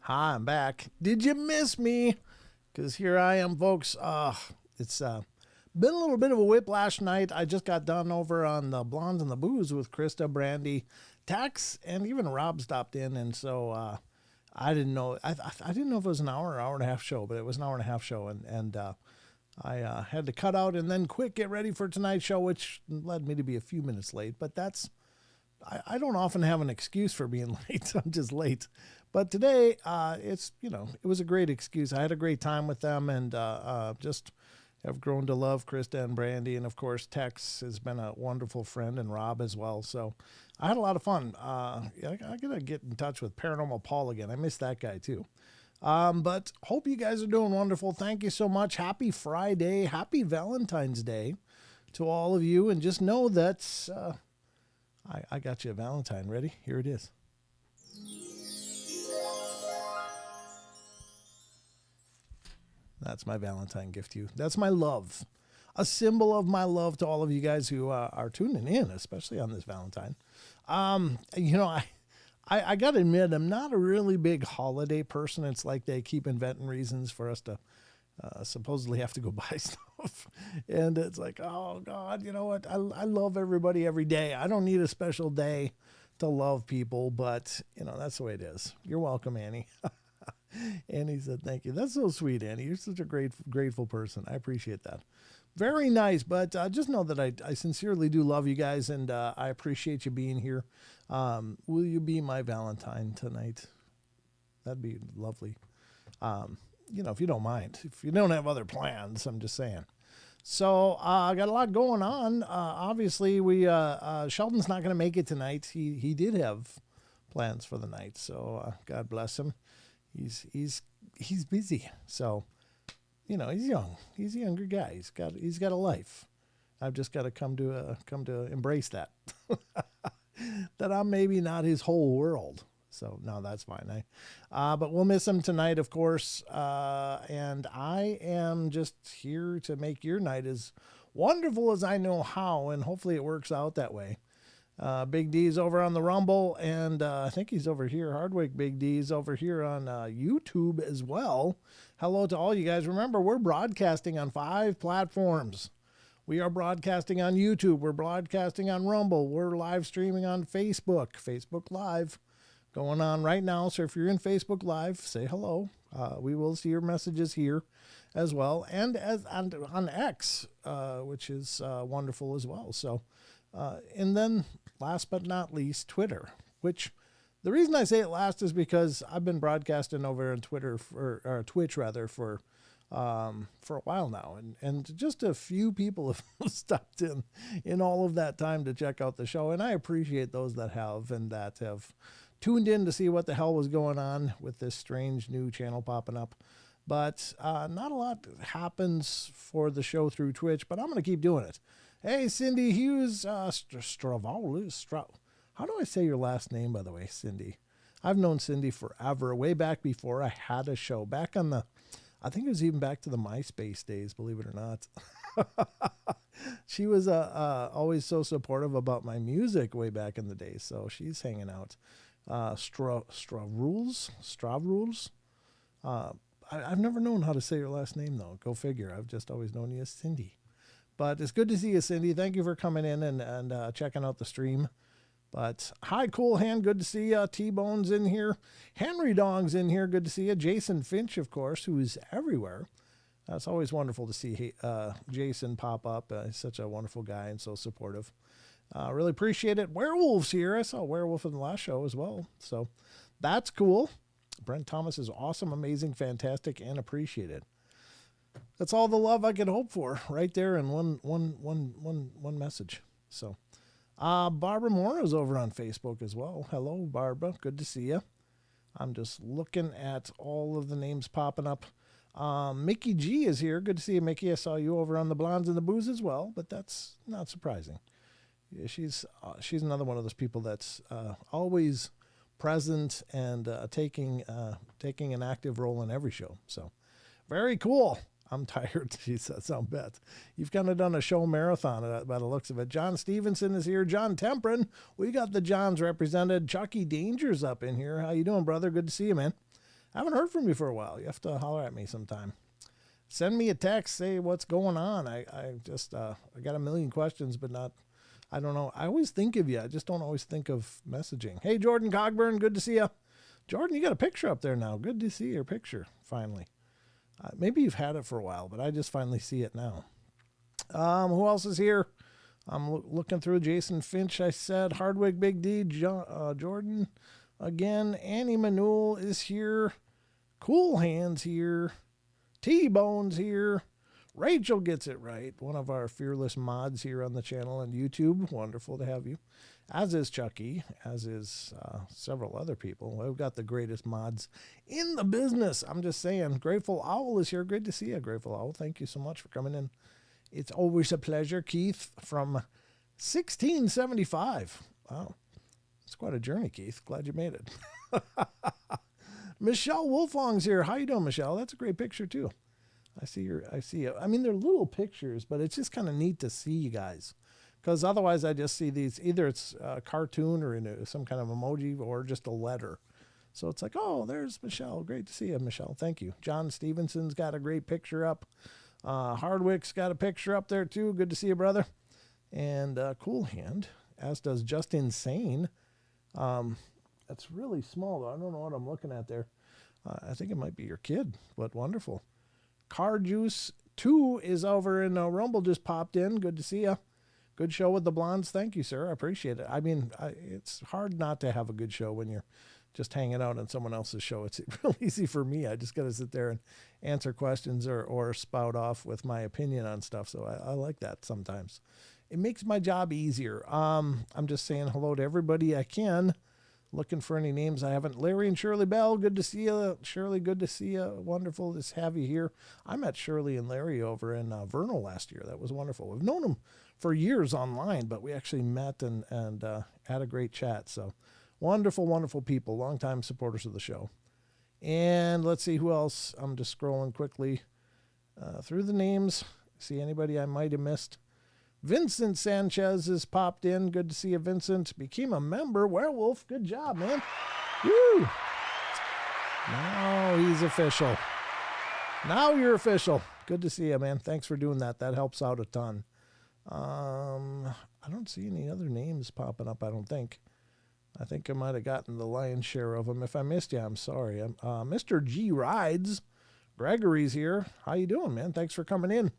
Hi, I'm back. Did you miss me? Because here I am, folks. It's been a little bit of a whiplash night. I just got done over on the Blondes and the Booze with Krista, Brandy, Tex, and even Rob stopped in. And so I didn't know. I didn't know if it was an hour and a half show, but it was an hour and a half show. And I had to cut out and then quick get ready for tonight's show, which led me to be a few minutes late. But I don't often have an excuse for being late. I'm just late. But today, it was a great excuse. I had a great time with them and just have grown to love Krista and Brandy. And of course, Tex has been a wonderful friend and Rob as well. So I had a lot of fun. I got to get in touch with Paranormal Paul again. I miss that guy too. But hope you guys are doing wonderful. Thank you so much. Happy Friday. Happy Valentine's Day to all of you. And just know that I got you a Valentine. Ready? Here it is. That's my Valentine gift to you. That's my love. A symbol of my love to all of you guys who are tuning in, especially on this Valentine. I got to admit, I'm not a really big holiday person. It's like they keep inventing reasons for us to supposedly have to go buy stuff. And it's like, oh, God, you know what? I love everybody every day. I don't need a special day to love people, but, that's the way it is. You're welcome, Annie. Annie said, thank you. That's so sweet, Annie. You're such a grateful person. I appreciate that. Very nice. But just know that I sincerely do love you guys, and I appreciate you being here. Will you be my Valentine tonight? That'd be lovely. If you don't mind. If you don't have other plans, I'm just saying. So I got a lot going on. Obviously, Sheldon's not going to make it tonight. He did have plans for the night, so God bless him. He's busy. So, he's young. He's a younger guy. He's got a life. I've just got to come to embrace that. That I'm maybe not his whole world. So no, that's fine. But we'll miss him tonight, of course. And I am just here to make your night as wonderful as I know how, and hopefully it works out that way. Big D's over on the Rumble, and I think he's over here. Hardwick Big D's over here on YouTube as well. Hello to all you guys. Remember, we're broadcasting on 5 platforms. We are broadcasting on YouTube. We're broadcasting on Rumble. We're live streaming on Facebook Live going on right now. So if you're in Facebook Live, say hello. We will see your messages here as well, and on X, which is wonderful as well. So. And then, last but not least, Twitter, which the reason I say it last is because I've been broadcasting over on Twitter or Twitch rather for a while now, and just a few people have stopped in all of that time to check out the show, and I appreciate those that have and that have tuned in to see what the hell was going on with this strange new channel popping up. But not a lot happens for the show through Twitch, but I'm going to keep doing it. Hey, Cindy Hughes, Stravoli. How do I say your last name, by the way, Cindy? I've known Cindy forever, way back before I had a show. Back on I think it was even back to the MySpace days, believe it or not. She was always so supportive about my music way back in the day, so she's hanging out. Strav Rules. I've never known how to say your last name, though. Go figure. I've just always known you as Cindy. But it's good to see you, Cindy. Thank you for coming in and checking out the stream. But hi, Cool Hand. Good to see you. T-Bone's in here. Henry Dong's in here. Good to see you. Jason Finch, of course, who is everywhere. It's always wonderful to see Jason pop up. He's such a wonderful guy and so supportive. Really appreciate it. Werewolf's here. I saw a werewolf in the last show as well. So that's cool. Brent Thomas is awesome, amazing, fantastic, and appreciated. That's all the love I could hope for right there in one message. So, Barbara Moore is over on Facebook as well. Hello, Barbara. Good to see you. I'm just looking at all of the names popping up. Mickey G is here. Good to see you, Mickey. I saw you over on the Blondes and the Booze as well, but that's not surprising. Yeah, she's another one of those people that's always present and taking an active role in every show. So, very cool. I'm tired, she says, I'll bet. You've kind of done a show marathon by the looks of it. John Stevenson is here. John Temprin. We got the Johns represented. Chucky Danger's up in here. How you doing, brother? Good to see you, man. I haven't heard from you for a while. You have to holler at me sometime. Send me a text, say what's going on. I got a million questions, but I don't know. I always think of you. I just don't always think of messaging. Hey, Jordan Cogburn, good to see you. Jordan, you got a picture up there now. Good to see your picture, finally. Maybe you've had it for a while, but I just finally see it now. Who else is here? I'm looking through Jason Finch, I said. Hardwick, Big D, Jordan again. Annie Manul is here. Cool Hands here. T-Bone's here. Rachel gets it right. One of our fearless mods here on the channel and YouTube. Wonderful to have you. As is Chucky, as is several other people. We've got the greatest mods in the business. I'm just saying. Grateful Owl is here. Great to see you, Grateful Owl. Thank you so much for coming in. It's always a pleasure. Keith from 1675. Wow. It's quite a journey, Keith. Glad you made it. Michelle Wolfong's here. How you doing, Michelle? That's a great picture, too. I see you. I mean, they're little pictures, but it's just kind of neat to see you guys. Because otherwise I just see these, either it's a cartoon or in some kind of emoji or just a letter. So it's like, oh, there's Michelle. Great to see you, Michelle. Thank you. John Stevenson's got a great picture up. Hardwick's got a picture up there, too. Good to see you, brother. And Cool Hand, as does Just Insane. That's really small, though. I don't know what I'm looking at there. I think it might be your kid, but wonderful. Car Juice 2 is over in Rumble, just popped in. Good to see you. Good show with the blondes. Thank you, sir. I appreciate it. I mean, it's hard not to have a good show when you're just hanging out on someone else's show. It's real easy for me. I just got to sit there and answer questions or spout off with my opinion on stuff. So I like that sometimes. It makes my job easier. I'm just saying hello to everybody I can. Looking for any names I haven't. Larry and Shirley Bell, good to see you. Shirley, good to see you. Wonderful to have you here. I met Shirley and Larry over in Vernal last year. That was wonderful. We've known them for years online, but we actually met and had a great chat. So wonderful, wonderful people, longtime supporters of the show. And let's see who else. I'm just scrolling quickly through the names. See anybody I might have missed. Vincent Sanchez has popped in. Good to see you, Vincent. Became a member. Werewolf, good job, man. Woo! Now he's official. Now you're official. Good to see you, man. Thanks for doing that. That helps out a ton. I don't see any other names popping up, I don't think. I think I might have gotten the lion's share of them. If I missed you, I'm sorry. Mr. G Rides. Gregory's here. How you doing, man? Thanks for coming in.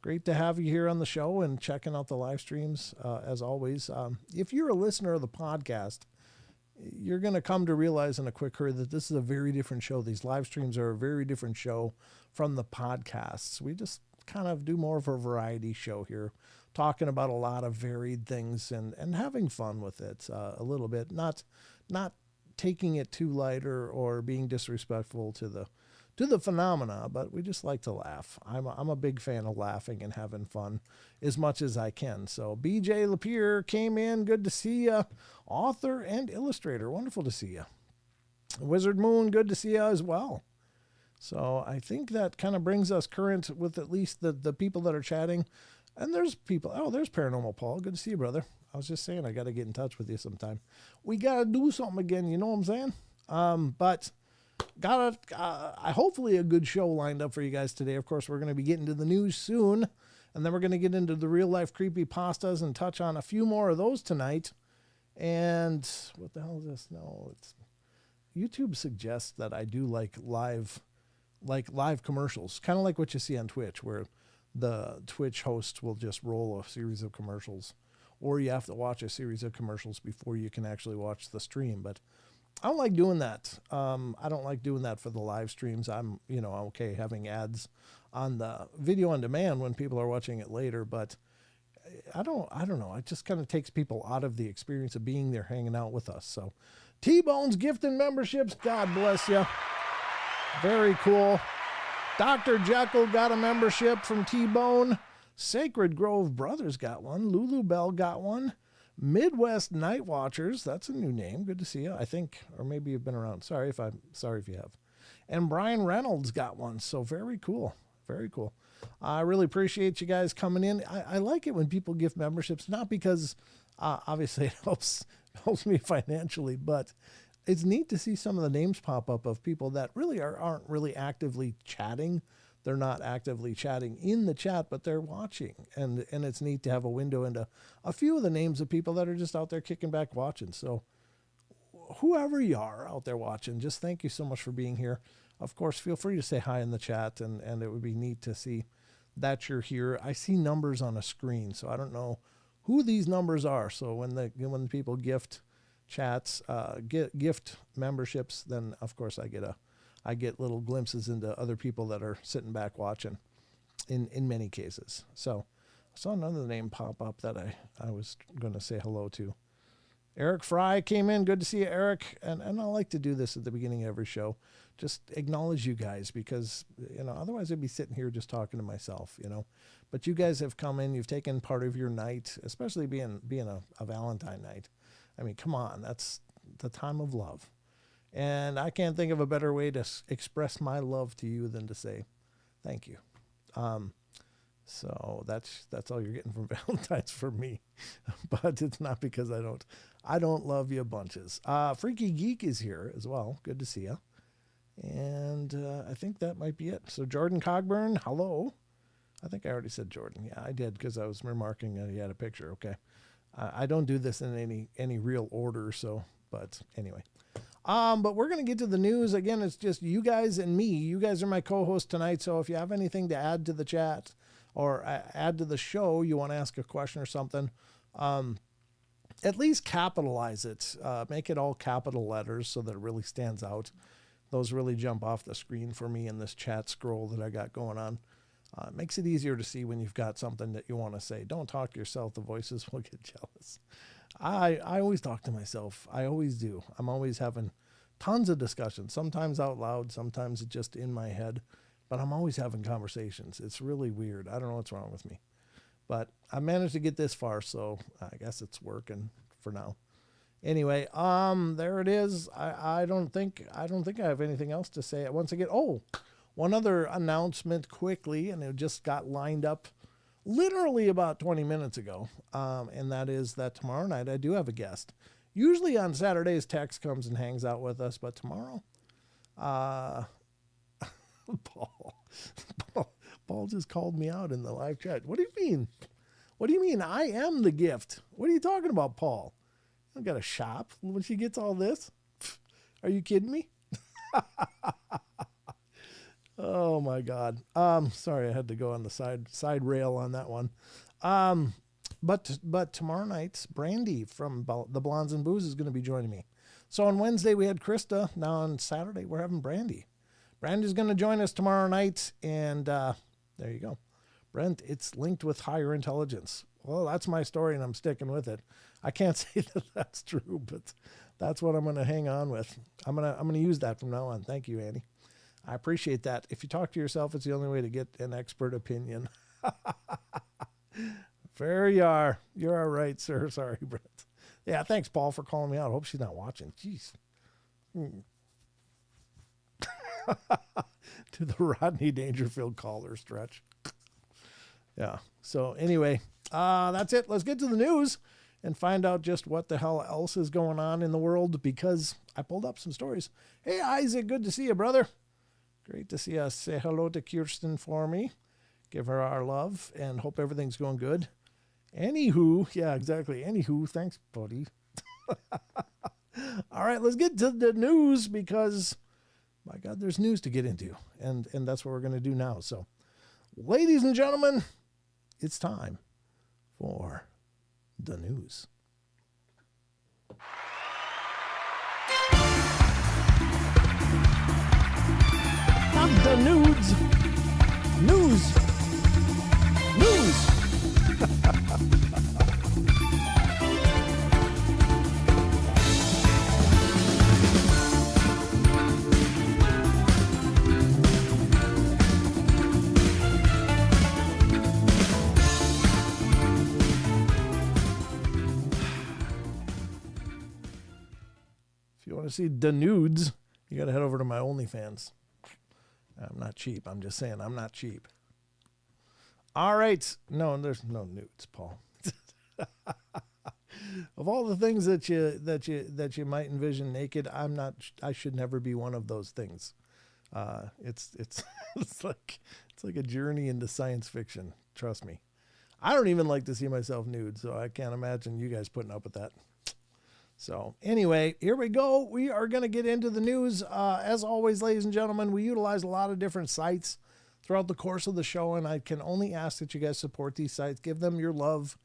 Great to have you here on the show and checking out the live streams, as always. If you're a listener of the podcast, you're going to come to realize in a quick hurry that this is a very different show. These live streams are a very different show from the podcasts. We just kind of do more of a variety show here, talking about a lot of varied things and having fun with it a little bit, not taking it too light or being disrespectful to the phenomena, but we just like to laugh. I'm a big fan of laughing and having fun as much as I can. So BJ Lapierre came in. Good to see you. Author and illustrator. Wonderful to see you. Wizard Moon, good to see you as well. So I think that kind of brings us current with at least the people that are chatting. And there's people. Oh, there's Paranormal Paul. Good to see you, brother. I was just saying I got to get in touch with you sometime. We got to do something again. You know what I'm saying? But got hopefully a good show lined up for you guys today. Of course, we're going to be getting to the news soon, and then we're going to get into the real life creepy pastas and touch on a few more of those tonight. And what the hell is this? No, it's YouTube suggests that I do like live commercials, kind of like what you see on Twitch, where the Twitch host will just roll a series of commercials, or you have to watch a series of commercials before you can actually watch the stream. But I don't like doing that. I don't like doing that for the live streams. I'm okay having ads on the video on demand when people are watching it later, but I don't know. It just kind of takes people out of the experience of being there hanging out with us. So T-Bone's gifting memberships. God bless you. Very cool. Dr. Jekyll got a membership from T-Bone. Sacred Grove Brothers got one. Lulu Bell got one. Midwest Night Watchers, that's a new name. Good to see you, I think, or maybe you've been around. Sorry if you have. And Brian Reynolds got one, so very cool. Very cool. I really appreciate you guys coming in. I like it when people gift memberships, not because obviously it helps me financially, but it's neat to see some of the names pop up of people that really aren't really actively chatting. They're not actively chatting in the chat, but they're watching. And it's neat to have a window into a few of the names of people that are just out there kicking back watching. So whoever you are out there watching, just thank you so much for being here. Of course, feel free to say hi in the chat, and it would be neat to see that you're here. I see numbers on a screen, so I don't know who these numbers are. So when people gift chats, gift memberships, then of course I get little glimpses into other people that are sitting back watching in many cases. So I saw another name pop up that I was going to say hello to. Eric Fry came in. Good to see you, Eric. And I like to do this at the beginning of every show. Just acknowledge you guys because, otherwise I'd be sitting here just talking to myself, But you guys have come in. You've taken part of your night, especially being a Valentine night. I mean, come on. That's the time of love. And I can't think of a better way to express my love to you than to say thank you. So that's all you're getting from Valentine's for me. But it's not because I don't love you bunches. Freaky Geek is here as well. Good to see you. And I think that might be it. So Jordan Cogburn, hello. I think I already said Jordan. Yeah, I did because I was remarking that he had a picture. Okay. I don't do this in any real order. So, but anyway. But we're going to get to the news. Again, it's just you guys and me. You guys are my co-host tonight. So if you have anything to add to the chat or add to the show, you want to ask a question or something, at least capitalize it. Make it all capital letters so that it really stands out. Those really jump off the screen for me in this chat scroll that I got going on. It makes it easier to see when you've got something that you want to say. Don't talk to yourself. The voices will get jealous. I always talk to myself. I always do. I'm always having tons of discussions, sometimes out loud, sometimes just in my head, but I'm always having conversations. It's really weird. I don't know what's wrong with me, but I managed to get this far, so I guess it's working for now. Anyway, there it is. I don't think I have anything else to say once again. Oh, one other announcement quickly, and it just got lined up literally about 20 minutes ago. And that is that tomorrow night I do have a guest. Usually on Saturdays, Tex comes and hangs out with us, but tomorrow, Paul just called me out in the live chat. What do you mean? What do you mean? I am the gift. What are you talking about, Paul? I got a shop when she gets all this. Are you kidding me? Oh my God. Sorry, I had to go on the side rail on that one. But tomorrow night, Brandy from the Blondes and Booze is going to be joining me. So on Wednesday we had Krista. Now on Saturday we're having Brandy. Brandy's going to join us tomorrow night, and there you go. Brent, it's linked with higher intelligence. Well, that's my story, and I'm sticking with it. I can't say that that's true, but that's what I'm going to hang on with. I'm going to use that from now on. Thank you, Annie. I appreciate that. If you talk to yourself, it's the only way to get an expert opinion. There you are. You're all right, sir. Sorry, Brent. Yeah, thanks, Paul, for calling me out. I hope she's not watching. Jeez. To the Rodney Dangerfield caller stretch. Yeah. So anyway, that's it. Let's get to the news and find out just what the hell else is going on in the world, because I pulled up some stories. Hey, Isaac, good to see you, brother. Great to see you. Say hello to Kirsten for me. Give her our love and hope everything's going good. Anywho, yeah, exactly. Anywho, thanks, buddy. All right, let's get to the news because, my God, there's news to get into. And that's what we're going to do now. So, ladies and gentlemen, it's time for the news. Not the nudes. News. If you want to see the nudes, you got to head over to my OnlyFans. I'm not cheap. I'm just saying I'm not cheap. All right. No, there's no nudes, Paul. Of all the things that you might envision naked, I should never be one of those things. It's it's like a journey into science fiction. Trust me. I don't even like to see myself nude, so I can't imagine you guys putting up with that. So anyway, here we go. We are going to get into the news. As always, ladies and gentlemen, we utilize a lot of different sites throughout the course of the show, and I can only ask that you guys support these sites. Give them your love.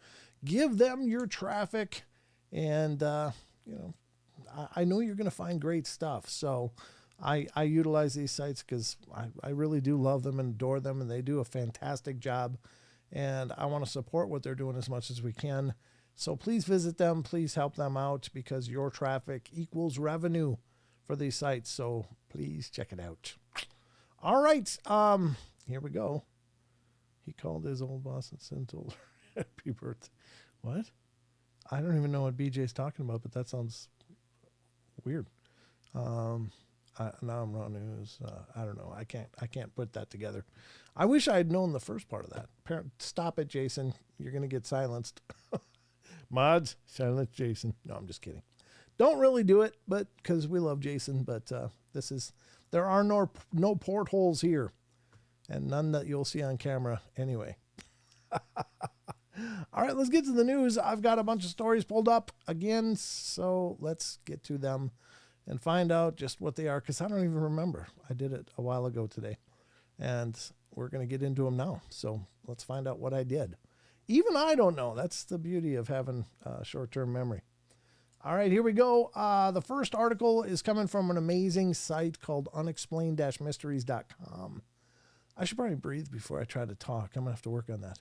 Give them your traffic. And, I know you're going to find great stuff. So I utilize these sites because I really do love them and adore them, and they do a fantastic job. And I want to support what they're doing as much as we can. So please visit them. Please help them out because your traffic equals revenue for these sites. So please check it out. All right. Here we go. He called his old boss and told her happy birthday. What? I don't even know what BJ's talking about, but that sounds weird. Now I'm wrong news. I don't know. I can't put that together. I wish I had known the first part of that. Stop it, Jason. You're going to get silenced. Mods, silence Jason. No, I'm just kidding. Don't really do it, but because we love Jason, but there are no portholes here and none that you'll see on camera anyway. All right, let's get to the news. I've got a bunch of stories pulled up again, so let's get to them and find out just what they are, because I don't even remember. I did it a while ago today, and we're going to get into them now. So let's find out what I did. Even I don't know. That's the beauty of having short-term memory. All right, here we go. The first article is coming from an amazing site called unexplained-mysteries.com. I should probably breathe before I try to talk. I'm going to have to work on that.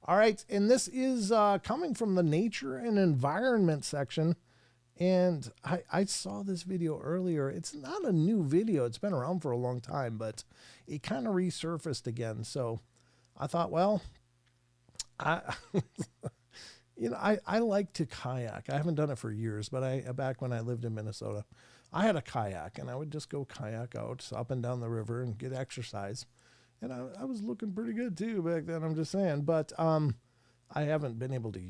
All right, and this is coming from the nature and environment section. And I saw this video earlier. It's not a new video. It's been around for a long time, but it kind of resurfaced again. So I thought, well, I like to kayak. I haven't done it for years, but back when I lived in Minnesota, I had a kayak, and I would just go kayak out up and down the river and get exercise. And I was looking pretty good too back then. I'm just saying, but I haven't been able to.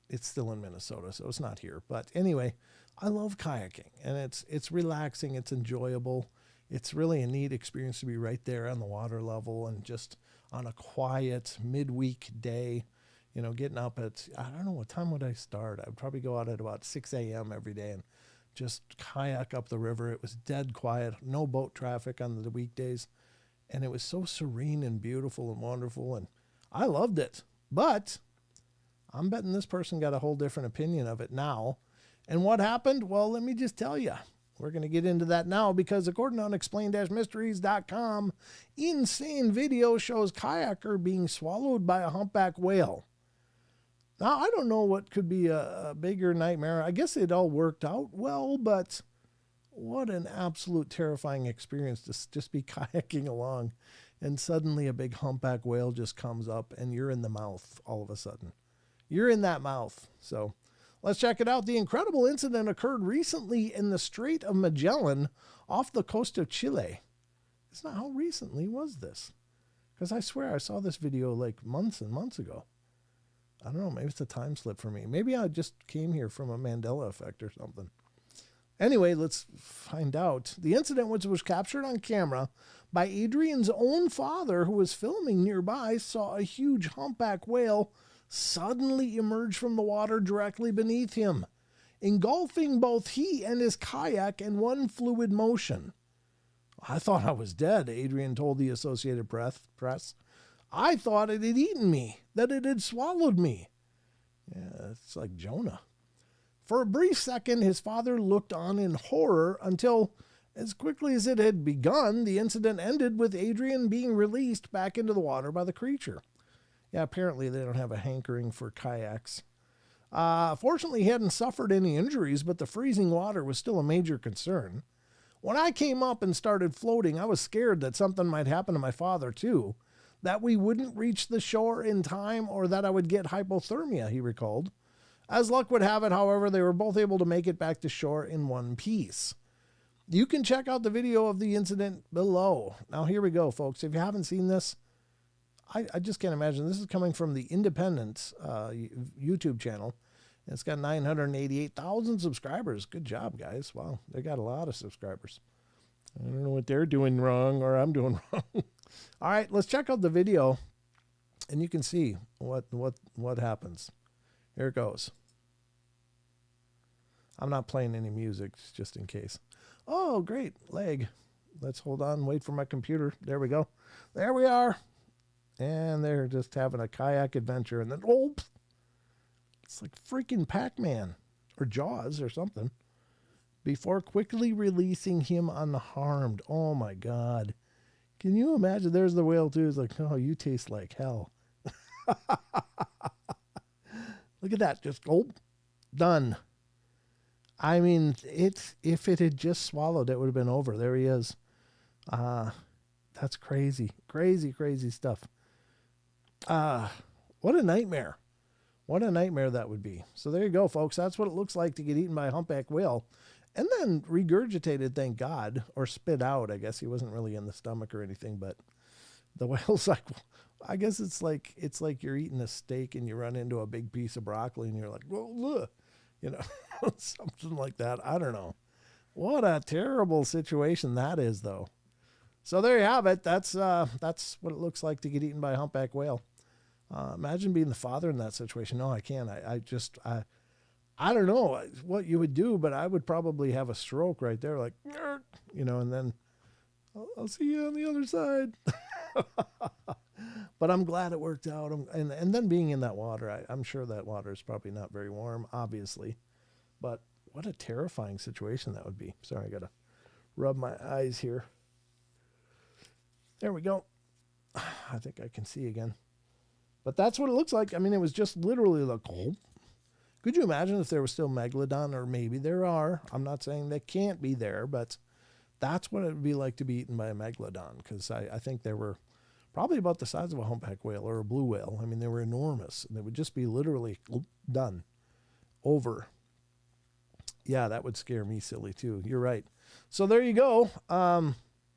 It's still in Minnesota, so it's not here. But anyway, I love kayaking, and it's relaxing. It's enjoyable. It's really a neat experience to be right there on the water level and just on a quiet midweek day. Getting up at, I don't know, what time would I start? I'd probably go out at about 6 a.m. every day and just kayak up the river. It was dead quiet, no boat traffic on the weekdays. And it was so serene and beautiful and wonderful. And I loved it. But I'm betting this person got a whole different opinion of it now. And what happened? Well, let me just tell you. We're going to get into that now because according to unexplained-mysteries.com, insane video shows kayaker being swallowed by a humpback whale. Now, I don't know what could be a bigger nightmare. I guess it all worked out well, but what an absolute terrifying experience to just be kayaking along and suddenly a big humpback whale just comes up and you're in the mouth all of a sudden. You're in that mouth. So let's check it out. The incredible incident occurred recently in the Strait of Magellan off the coast of Chile. It's not how recently was this? Because I swear I saw this video like months and months ago. I don't know, maybe it's a time slip for me. Maybe I just came here from a Mandela effect or something. Anyway, let's find out. The incident, which was captured on camera by Adrian's own father, who was filming nearby, saw a huge humpback whale suddenly emerge from the water directly beneath him, engulfing both he and his kayak in one fluid motion. I thought I was dead, Adrian told the Associated Press. I thought it had eaten me, that it had swallowed me. Yeah, it's like Jonah. For a brief second, his father looked on in horror until, as quickly as it had begun, the incident ended with Adrian being released back into the water by the creature. Yeah, apparently they don't have a hankering for kayaks. Fortunately, he hadn't suffered any injuries, but the freezing water was still a major concern. When I came up and started floating, I was scared that something might happen to my father, too. That we wouldn't reach the shore in time or that I would get hypothermia, he recalled. As luck would have it, however, they were both able to make it back to shore in one piece. You can check out the video of the incident below. Now, here we go, folks. If you haven't seen this, I just can't imagine. This is coming from the Independent YouTube channel. It's got 988,000 subscribers. Good job, guys. Wow, they got a lot of subscribers. I don't know what they're doing wrong or I'm doing wrong. All right, let's check out the video, and you can see what happens. Here it goes. I'm not playing any music, just in case. Oh, great, lag. Let's hold on, wait for my computer. There we go. There we are. And they're just having a kayak adventure, and then, oh, it's like freaking Pac-Man or Jaws or something. Before quickly releasing him unharmed. Oh my God. Can you imagine? There's the whale too. It's like, oh, you taste like hell. Look at that. Just, oh, done. I mean, if it had just swallowed, it would have been over. There he is. That's crazy. Crazy, crazy stuff. What a nightmare. What a nightmare that would be. So there you go, folks. That's what it looks like to get eaten by a humpback whale. And then regurgitated, thank God, or spit out. I guess he wasn't really in the stomach or anything, but the whale's like, I guess it's like you're eating a steak and you run into a big piece of broccoli and you're like, well, look, you know, something like that. I don't know. What a terrible situation that is, though. So there you have it. That's what it looks like to get eaten by a humpback whale. Imagine being the father in that situation. No, I can't. I don't know what you would do, but I would probably have a stroke right there, like, you know, and then I'll see you on the other side. But I'm glad it worked out. And then being in that water, I'm sure that water is probably not very warm, obviously. But what a terrifying situation that would be. Sorry, I got to rub my eyes here. There we go. I think I can see again. But that's what it looks like. I mean, it was just literally like, oh. Could you imagine if there was still megalodon, or maybe there are? I'm not saying they can't be there, but that's what it would be like to be eaten by a megalodon, because I think they were probably about the size of a humpback whale or a blue whale. I mean, they were enormous, and they would just be literally done, over. Yeah, that would scare me silly too. You're right. So there you go.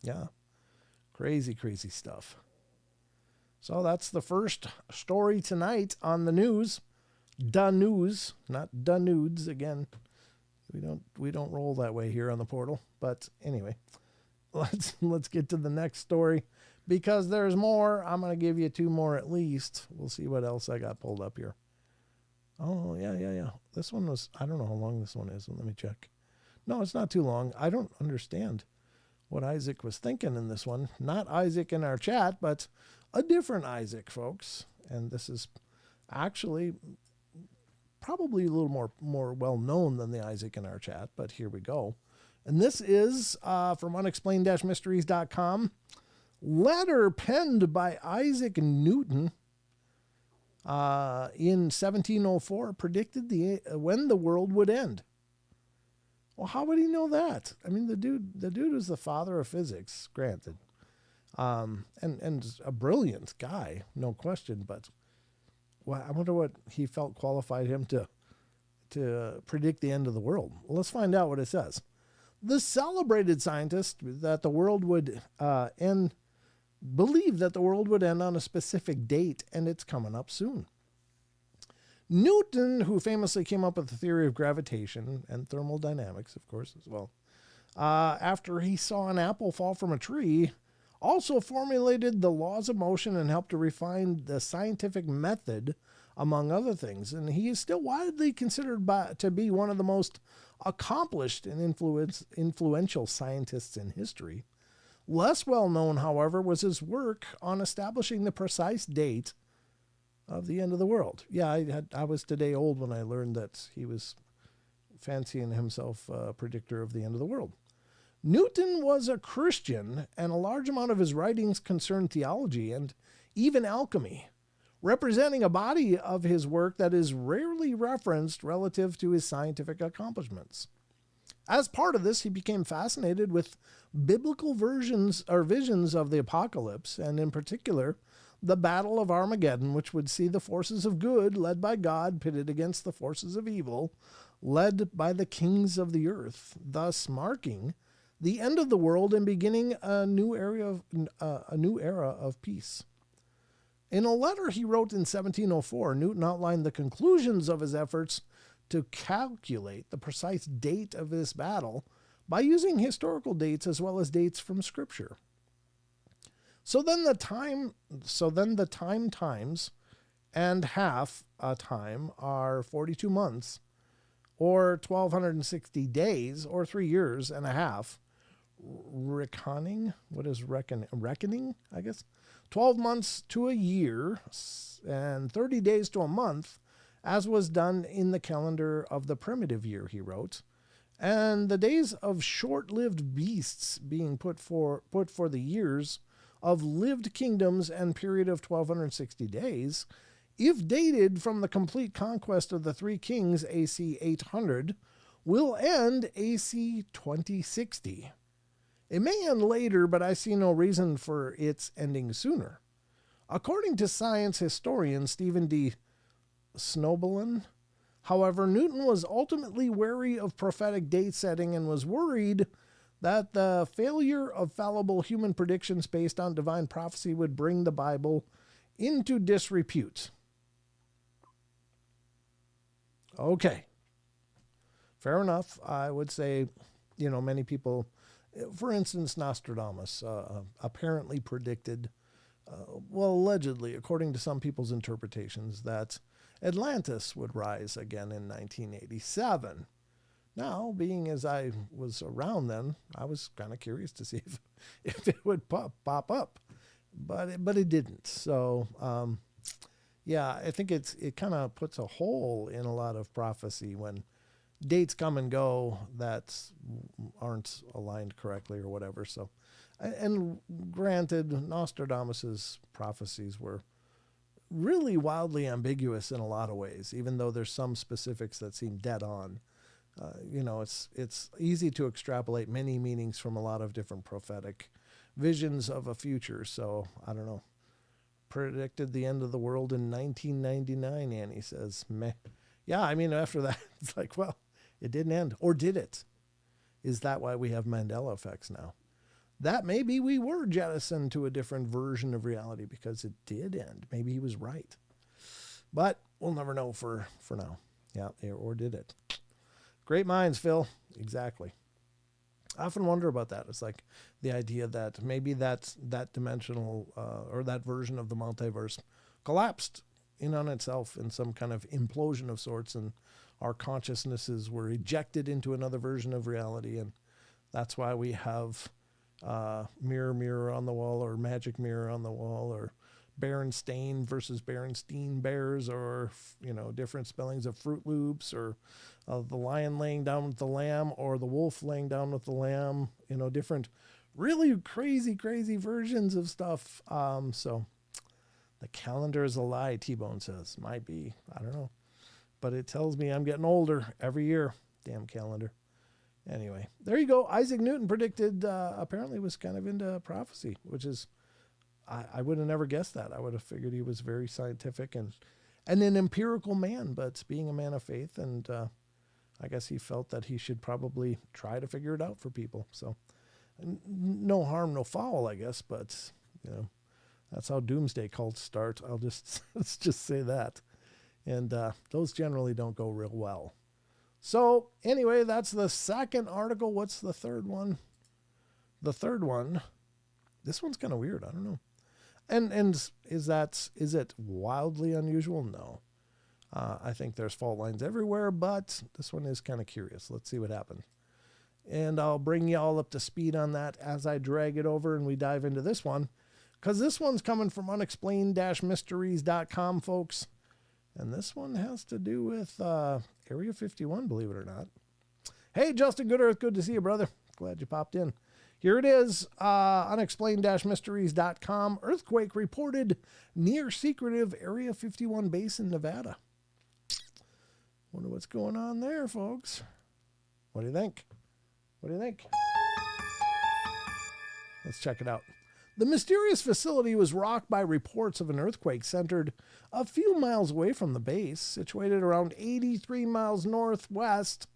Yeah, crazy, crazy stuff. So that's the first story tonight on the news. Da news, not da nudes again. We don't roll that way here on the portal. But anyway, let's get to the next story, because there's more. I'm gonna give you two more at least. We'll see what else I got pulled up here. Oh yeah. This one was, I don't know how long this one is. Let me check. No, it's not too long. I don't understand what Isaac was thinking in this one. Not Isaac in our chat, but a different Isaac, folks. And this is actually probably a little more well-known than the Isaac in our chat, but here we go. And this is from unexplained-mysteries.com. Letter penned by Isaac Newton in 1704 predicted when the world would end. Well, how would he know that? I mean, the dude was the father of physics, granted, and a brilliant guy, no question, but well, I wonder what he felt qualified him to predict the end of the world. Well, let's find out what it says. The celebrated scientist that the world would believed that the world would end on a specific date, and it's coming up soon. Newton, who famously came up with the theory of gravitation and thermodynamics, of course, as well, after he saw an apple fall from a tree, also formulated the laws of motion and helped to refine the scientific method, among other things. And he is still widely considered to be one of the most accomplished and influential scientists in history. Less well known, however, was his work on establishing the precise date of the end of the world. Yeah, I was today old when I learned that he was fancying himself a predictor of the end of the world. Newton was a Christian, and a large amount of his writings concerned theology and even alchemy, representing a body of his work that is rarely referenced relative to his scientific accomplishments. As part of this, he became fascinated with biblical visions of the apocalypse, and in particular, the Battle of Armageddon, which would see the forces of good, led by God, pitted against the forces of evil, led by the kings of the earth, thus marking the end of the world and beginning a new era of peace. In a letter he wrote in 1704, Newton outlined the conclusions of his efforts to calculate the precise date of this battle by using historical dates as well as dates from Scripture. So then the time times and half a time are 42 months, or 1,260 days, or 3 years and a half. Reckoning? What is reckoning, I guess? 12 months to a year and 30 days to a month, as was done in the calendar of the primitive year, he wrote. And the days of short-lived beasts being put for the years of lived kingdoms and period of 1,260 days, if dated from the complete conquest of the three kings AC 800, will end AC 2060. It may end later, but I see no reason for its ending sooner. According to science historian Stephen D. Snowbelin, however, Newton was ultimately wary of prophetic date setting and was worried that the failure of fallible human predictions based on divine prophecy would bring the Bible into disrepute. Okay. Fair enough. I would say, many people, for instance, Nostradamus apparently predicted, allegedly, according to some people's interpretations, that Atlantis would rise again in 1987. Now, being as I was around then, I was kind of curious to see if it would pop up, but it didn't. So, I think it kind of puts a hole in a lot of prophecy when dates come and go that aren't aligned correctly or whatever. So, and granted, Nostradamus's prophecies were really wildly ambiguous in a lot of ways, even though there's some specifics that seem dead on. It's easy to extrapolate many meanings from a lot of different prophetic visions of a future. So I don't know. Predicted the end of the world in 1999, Annie says. Meh. Yeah, I mean, after that, it's like, well, it didn't end. Or did it? Is that why we have Mandela effects now? That maybe we were jettisoned to a different version of reality because it did end. Maybe he was right. But we'll never know for now. Yeah, or did it? Great minds, Phil. Exactly. I often wonder about that. It's like the idea that maybe that dimensional or that version of the multiverse collapsed in on itself in some kind of implosion of sorts, and our consciousnesses were ejected into another version of reality, and that's why we have mirror, mirror on the wall, or magic mirror on the wall, or Berenstain versus Berenstein Bears, or different spellings of Fruit Loops, or the lion laying down with the lamb, or the wolf laying down with the lamb. Different really crazy versions of stuff. So the calendar is a lie, T-Bone says. Might be, I don't know, but it tells me I'm getting older every year. Damn calendar. Anyway, there you go. Isaac Newton predicted, apparently was kind of into prophecy, which is, I would have never guessed that. I would have figured he was very scientific and an empirical man, but being a man of faith, and I guess he felt that he should probably try to figure it out for people. So no harm, no foul, I guess, but that's how doomsday cults start. Let's just say that. And those generally don't go real well. So anyway, that's the second article. What's the third one? The third one, this one's kind of weird. I don't know. And is it wildly unusual? No. I think there's fault lines everywhere, but this one is kind of curious. Let's see what happens. And I'll bring you all up to speed on that as I drag it over and we dive into this one, because this one's coming from unexplained-mysteries.com, folks. And this one has to do with Area 51, believe it or not. Hey, Justin Good Earth, good to see you, brother. Glad you popped in. Here it is, unexplained-mysteries.com. Earthquake reported near secretive Area 51 base in Nevada. Wonder what's going on there, folks. What do you think? Let's check it out. The mysterious facility was rocked by reports of an earthquake centered a few miles away from the base, situated around 83 miles northwest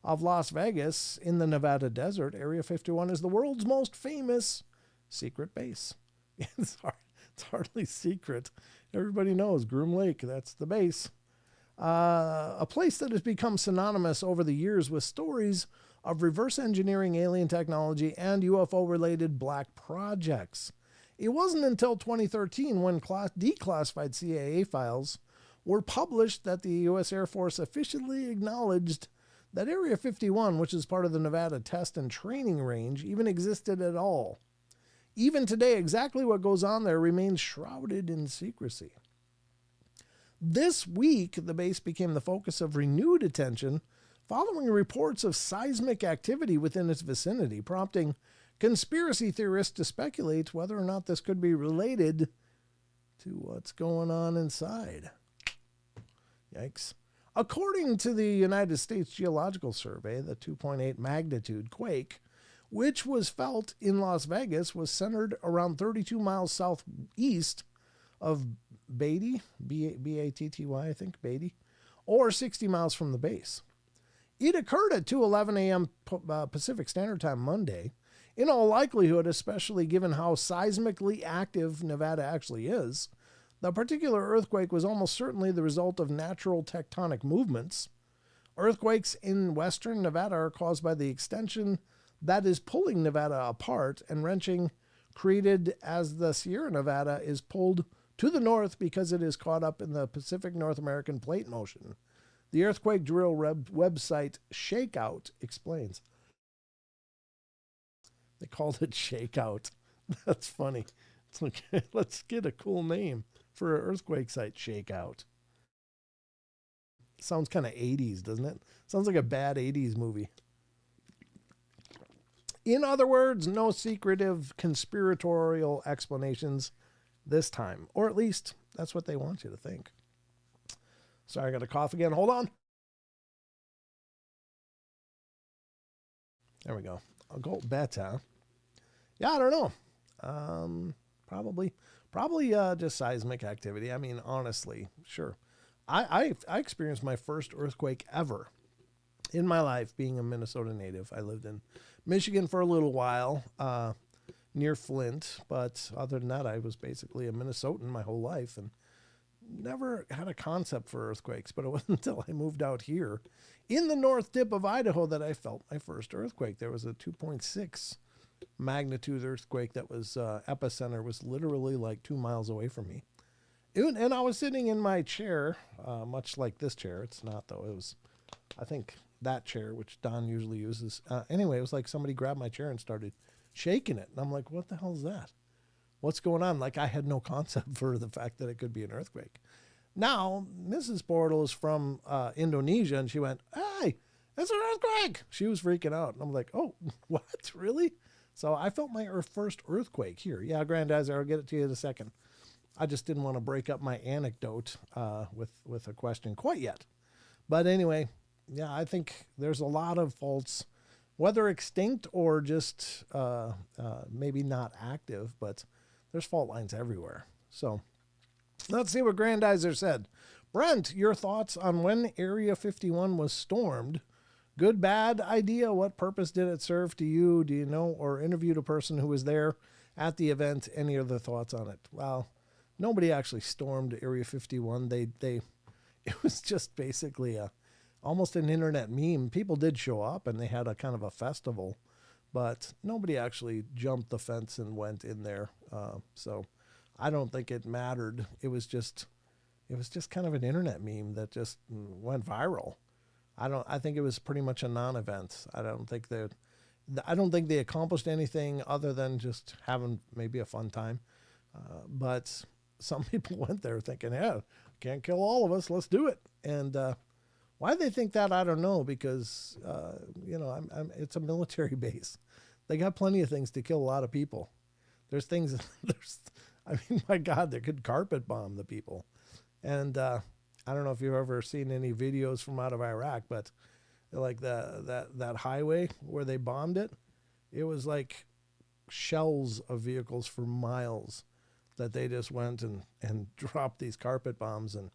of Las Vegas in the Nevada desert. Area 51 is the world's most famous secret base. It's It's hardly secret. Everybody knows Groom Lake, that's the base. A place that has become synonymous over the years with stories of reverse engineering alien technology and UFO-related black projects. It wasn't until 2013 when declassified CIA files were published that the U.S. Air Force officially acknowledged that Area 51, which is part of the Nevada Test and Training Range, even existed at all. Even today, exactly what goes on there remains shrouded in secrecy. This week, the base became the focus of renewed attention following reports of seismic activity within its vicinity, prompting conspiracy theorists to speculate whether or not this could be related to what's going on inside. Yikes. According to the United States Geological Survey, the 2.8 magnitude quake, which was felt in Las Vegas, was centered around 32 miles southeast of Beatty, B-A-T-T-Y, I think, Beatty, or 60 miles from the base. It occurred at 2:11 a.m. Pacific Standard Time Monday. In all likelihood, especially given how seismically active Nevada actually is, the particular earthquake was almost certainly the result of natural tectonic movements. Earthquakes in western Nevada are caused by the extension that is pulling Nevada apart and wrenching, created as the Sierra Nevada is pulled to the north because it is caught up in the Pacific North American plate motion. The earthquake drill website Shakeout explains. They called it Shakeout. That's funny. It's like, let's get a cool name for an earthquake site, Shakeout. Sounds kind of 80s, doesn't it? Sounds like a bad 80s movie. In other words, no secretive conspiratorial explanations this time. Or at least that's what they want you to think. Sorry, I got a cough again. Hold on. There we go. I'll go beta. Yeah, I don't know. Probably just seismic activity. I mean, honestly, sure. I experienced my first earthquake ever in my life being a Minnesota native. I lived in Michigan for a little while, near Flint, but other than that, I was basically a Minnesotan my whole life and never had a concept for earthquakes. But it wasn't until I moved out here in the north tip of Idaho that I felt my first earthquake. There was a 2.6 magnitude earthquake that was epicenter was literally like 2 miles away from me. And I was sitting in my chair, much like this chair. It's not, though. It was, I think, that chair, which Don usually uses. Anyway, it was like somebody grabbed my chair and started shaking it. And I'm like, what the hell is that? What's going on? Like, I had no concept for the fact that it could be an earthquake. Now, Mrs. Portal is from Indonesia, and she went, hey, it's an earthquake. She was freaking out. And I'm like, oh, what? Really? So I felt my first earthquake here. Yeah, Grandizer, I'll get it to you in a second. I just didn't want to break up my anecdote with a question quite yet. But anyway, yeah, I think there's a lot of faults, whether extinct or just maybe not active, but there's fault lines everywhere. So let's see what Grandizer said. Brent, your thoughts on when Area 51 was stormed? Good, bad idea? What purpose did it serve to you? Do you know or interviewed a person who was there at the event? Any other thoughts on it? Well, nobody actually stormed Area 51. It was just basically almost an internet meme. People did show up and they had a kind of a festival, but nobody actually jumped the fence and went in there. So I don't think it mattered. It was just kind of an internet meme that just went viral. I think it was pretty much a non-event. I don't think they accomplished anything other than just having maybe a fun time. But some people went there thinking, yeah, can't kill all of us. Let's do it. And why they think that, I don't know, because, it's a military base. They got plenty of things to kill a lot of people. My God, they could carpet bomb the people. And I don't know if you've ever seen any videos from out of Iraq, but like that highway where they bombed it, it was like shells of vehicles for miles that they just went and dropped these carpet bombs and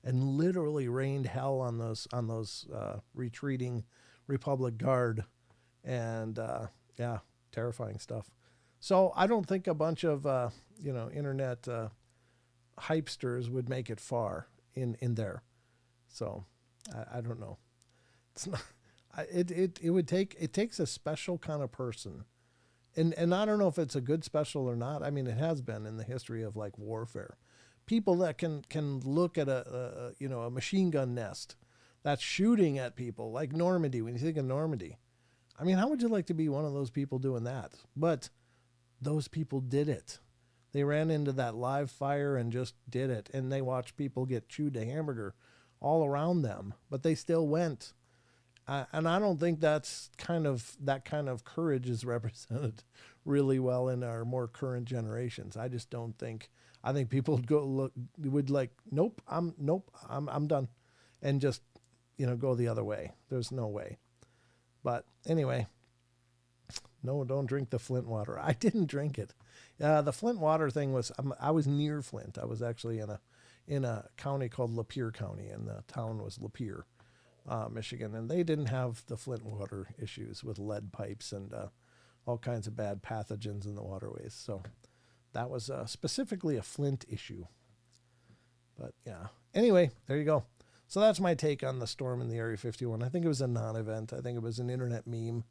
literally rained hell on those retreating Republic Guard. And yeah, terrifying stuff. So I don't think a bunch of internet hypesters would make it far in there. So I don't know. It's not. It would take, it takes a special kind of person, and I don't know if it's a good special or not. I mean, it has been in the history of like warfare, people that can look at a machine gun nest that's shooting at people, like Normandy. When you think of Normandy, I mean, how would you like to be one of those people doing that? But those people did it. They ran into that live fire and just did it, and they watched people get chewed to hamburger all around them, but they still went. And I don't think that kind of courage is represented really well in our more current generations. I just don't think. I think people would like, nope, I'm done, and just go the other way. There's no way. But anyway, no, don't drink the Flint water. I didn't drink it. The Flint water thing was, I was near Flint. I was actually in a county called Lapeer County, and the town was Lapeer. Michigan, and they didn't have the Flint water issues with lead pipes and all kinds of bad pathogens in the waterways. So that was specifically a Flint issue. But yeah, anyway, there you go. So that's my take on the storm in the Area 51. I think it was a non-event. I think it was an internet meme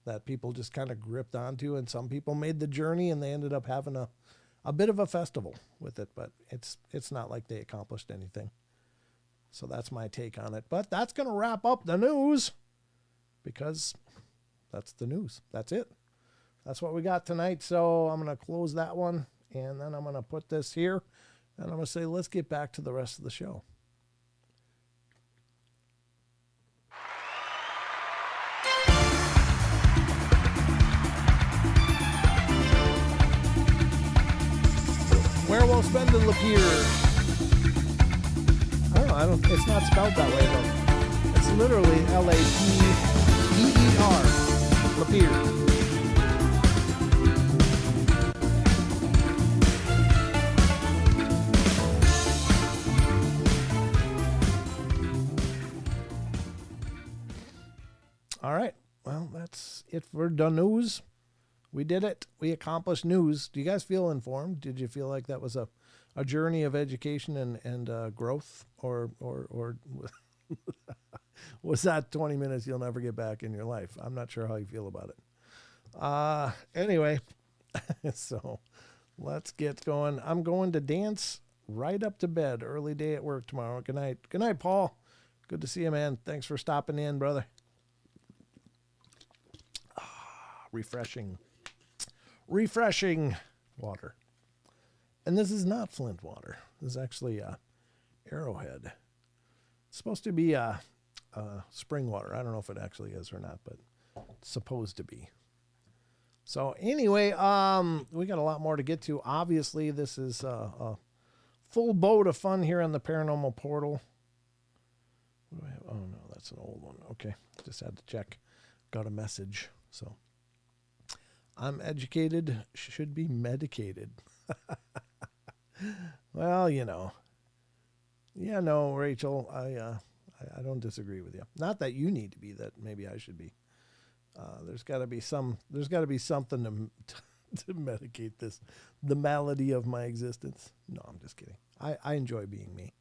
that people just kind of gripped onto, and some people made the journey, and they ended up having a bit of a festival with it, but it's not like they accomplished anything. So that's my take on it. But that's going to wrap up the news, because that's the news. That's it. That's what we got tonight. So I'm going to close that one, and then I'm going to put this here, and I'm going to say, let's get back to the rest of the show. Werewolf spend in Lapeer. It's not spelled that way, though. It's literally Lapeer. Lapeer. All right. Well, that's it for the news. We did it. We accomplished news. Do you guys feel informed? Did you feel like that was a journey of education and growth, or was that 20 minutes you'll never get back in your life? I'm not sure how you feel about it. Anyway, so let's get going. I'm going to dance right up to bed. Early day at work tomorrow. Good night. Good night, Paul. Good to see you, man. Thanks for stopping in, brother. Refreshing water. And this is not Flint water. This is actually Arrowhead. It's supposed to be spring water. I don't know if it actually is or not, but it's supposed to be. So anyway, we got a lot more to get to. Obviously, this is a full boat of fun here on the Paranormal Portal. What do I have? Oh, no, that's an old one. Okay, just had to check. Got a message. So I'm educated, should be medicated. Well, Yeah, no, Rachel, I don't disagree with you. Not that you need to be, that maybe I should be. There's got to be something to medicate the malady of my existence. No, I'm just kidding. I enjoy being me.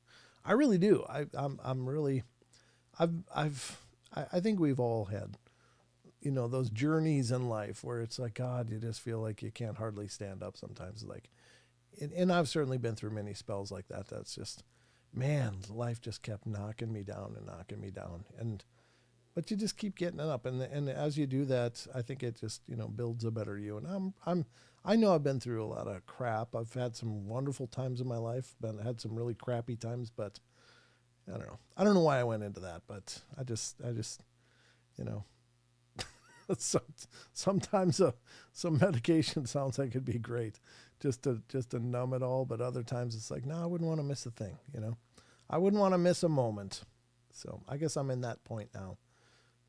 I really do. I think we've all had, those journeys in life where it's like, God, you just feel like you can't hardly stand up sometimes. Like, and I've certainly been through many spells like that. That's just, man, life just kept knocking me down. But you just keep getting it up. And as you do that, I think it just, builds a better you. And I know I've been through a lot of crap. I've had some wonderful times in my life, had some really crappy times, but I don't know. I don't know why I went into that, but I just, sometimes some medication sounds like it'd be great just to numb it all. But other times it's like, no, I wouldn't want to miss a thing. I wouldn't want to miss a moment. So I guess I'm in that point now.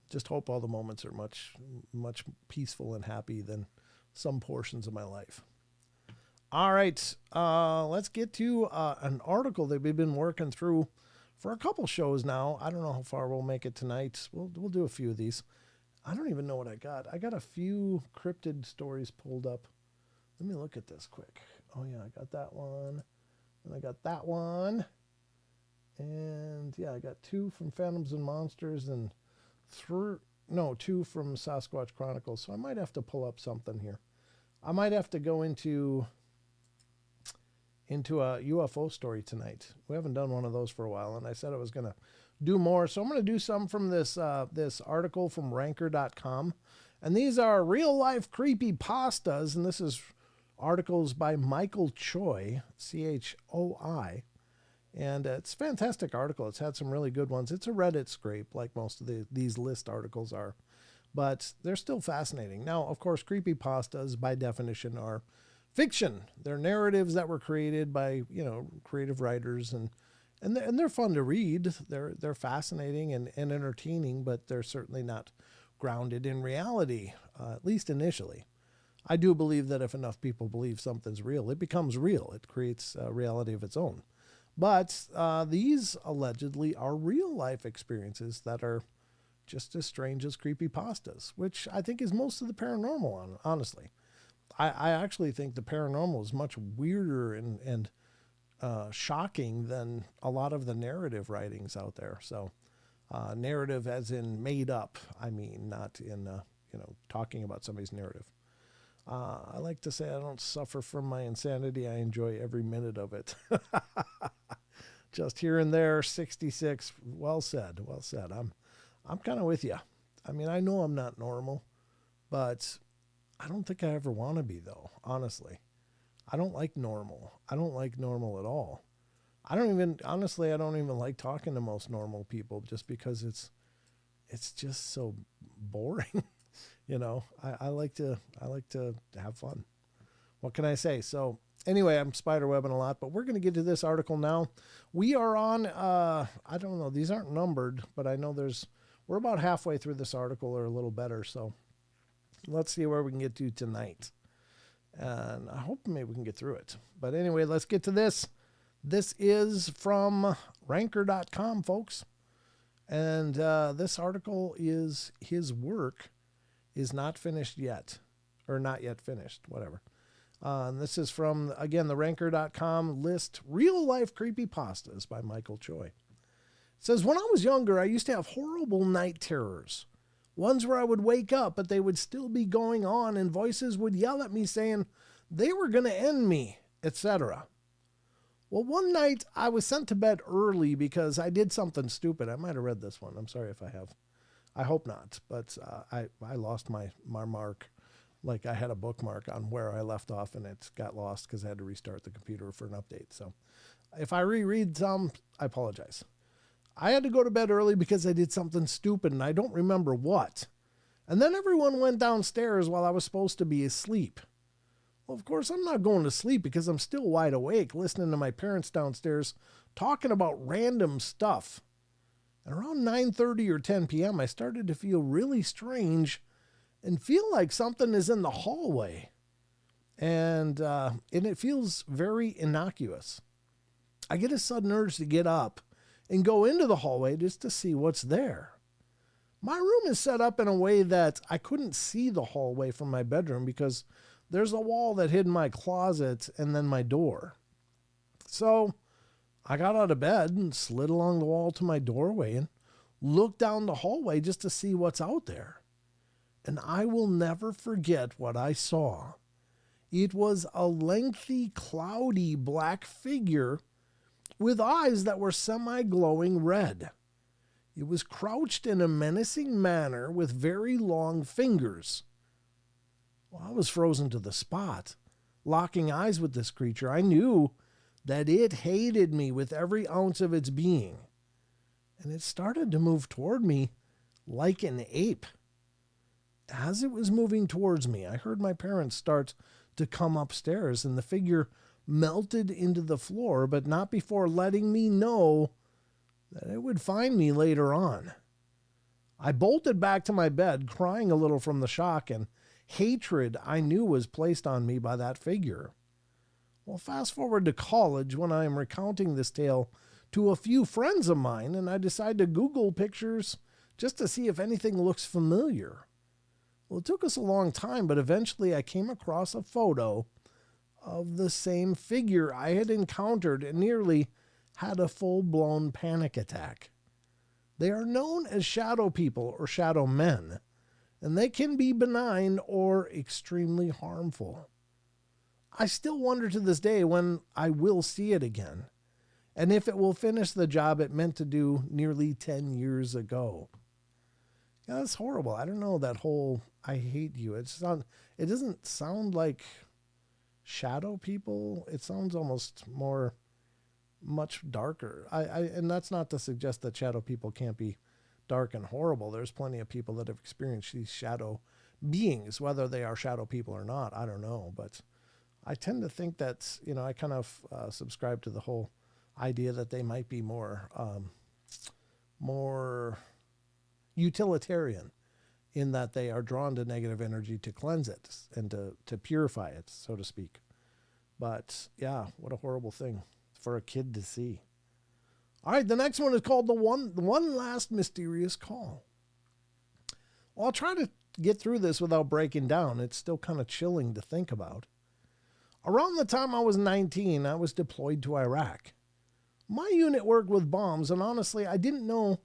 Just hope all the moments are much, much peaceful and happy than some portions of my life. All right. Let's get to an article that we've been working through for a couple shows now. I don't know how far we'll make it tonight. We'll do a few of these. I don't even know what I got. I got a few cryptid stories pulled up. Let me look at this quick. Oh, yeah, I got that one. And I got that one. And, yeah, I got 2 from Phantoms and Monsters and 2 from Sasquatch Chronicles. So I might have to pull up something here. I might have to go into a UFO story tonight. We haven't done one of those for a while, and I said I was going to do more. So I'm going to do some from this article from ranker.com. And these are real-life creepypastas, and this is articles by Michael Choi, Choi. And it's a fantastic article. It's had some really good ones. It's a Reddit scrape, like most of these list articles are. But they're still fascinating. Now, of course, creepypastas, by definition, are fiction. They're narratives that were created by, creative writers, and they're fun to read. They're fascinating and entertaining, but they're certainly not grounded in reality, at least initially. I do believe that if enough people believe something's real, it becomes real. It creates a reality of its own. But these allegedly are real-life experiences that are just as strange as creepypastas, which I think is most of the paranormal, honestly. I actually think the paranormal is much weirder and shocking than a lot of the narrative writings out there. So narrative as in made up, I mean, not in, talking about somebody's narrative. I like to say I don't suffer from my insanity. I enjoy every minute of it. Just here and there, 66. Well said. Well said. I'm kind of with you. I mean, I know I'm not normal, but I don't think I ever want to be, though, honestly. I don't like normal. I don't like normal at all. I don't even like talking to most normal people just because it's just so boring. I like to have fun. What can I say? So anyway, I'm spiderwebbing a lot, but we're going to get to this article now. We are on, I don't know, these aren't numbered, but I know we're about halfway through this article or a little better. So let's see where we can get to tonight. And I hope maybe we can get through it. But anyway, let's get to this. This is from ranker.com, folks. And this article is his work is not finished yet, or not yet finished, whatever. And this is from, again, the ranker.com list, Real Life Creepypastas by Michael Choi. It says, when I was younger, I used to have horrible night terrors. Ones where I would wake up, but they would still be going on, and voices would yell at me saying they were going to end me, etc. Well, one night I was sent to bed early because I did something stupid. I might have read this one. I'm sorry if I have. I hope not, but I lost my mark. Like I had a bookmark on where I left off, and it got lost because I had to restart the computer for an update. So if I reread some, I apologize. I had to go to bed early because I did something stupid, and I don't remember what. And then everyone went downstairs while I was supposed to be asleep. Well, of course, I'm not going to sleep because I'm still wide awake listening to my parents downstairs talking about random stuff. And around 9:30 or 10 p.m., I started to feel really strange and feel like something is in the hallway. And it feels very innocuous. I get a sudden urge to get up and go into the hallway just to see what's there. My room is set up in a way that I couldn't see the hallway from my bedroom because there's a wall that hid my closet and then my door. So I got out of bed and slid along the wall to my doorway and looked down the hallway just to see what's out there. And I will never forget what I saw. It was a lengthy, cloudy black figure with eyes that were semi-glowing red. It was crouched in a menacing manner with very long fingers. Well, I was frozen to the spot, locking eyes with this creature. I knew that it hated me with every ounce of its being. And it started to move toward me like an ape. As it was moving towards me, I heard my parents start to come upstairs, and the figure melted into the floor, but not before letting me know that it would find me later on. I bolted back to my bed, crying a little from the shock and hatred I knew was placed on me by that figure. Well, fast forward to college when I am recounting this tale to a few friends of mine, and I decide to Google pictures just to see if anything looks familiar. Well, it took us a long time, but eventually I came across a photo of the same figure I had encountered and nearly had a full-blown panic attack. They are known as shadow people or shadow men, and they can be benign or extremely harmful. I still wonder to this day when I will see it again, and if it will finish the job it meant to do nearly 10 years ago. Yeah, that's horrible. I don't know, that whole I hate you. It doesn't sound like shadow people. It sounds almost much darker. And that's not to suggest that shadow people can't be dark and horrible. There's plenty of people that have experienced these shadow beings, whether they are shadow people or not. I don't know, but I tend to think that, I kind of subscribe to the whole idea that they might be more utilitarian, in that they are drawn to negative energy to cleanse it and to purify it, so to speak. But yeah, what a horrible thing for a kid to see. All right, the next one is called the one last mysterious call. Well, I'll try to get through this without breaking down. It's still kind of chilling to think about. Around the time I was 19, I was deployed to Iraq. My unit worked with bombs, and honestly, I didn't know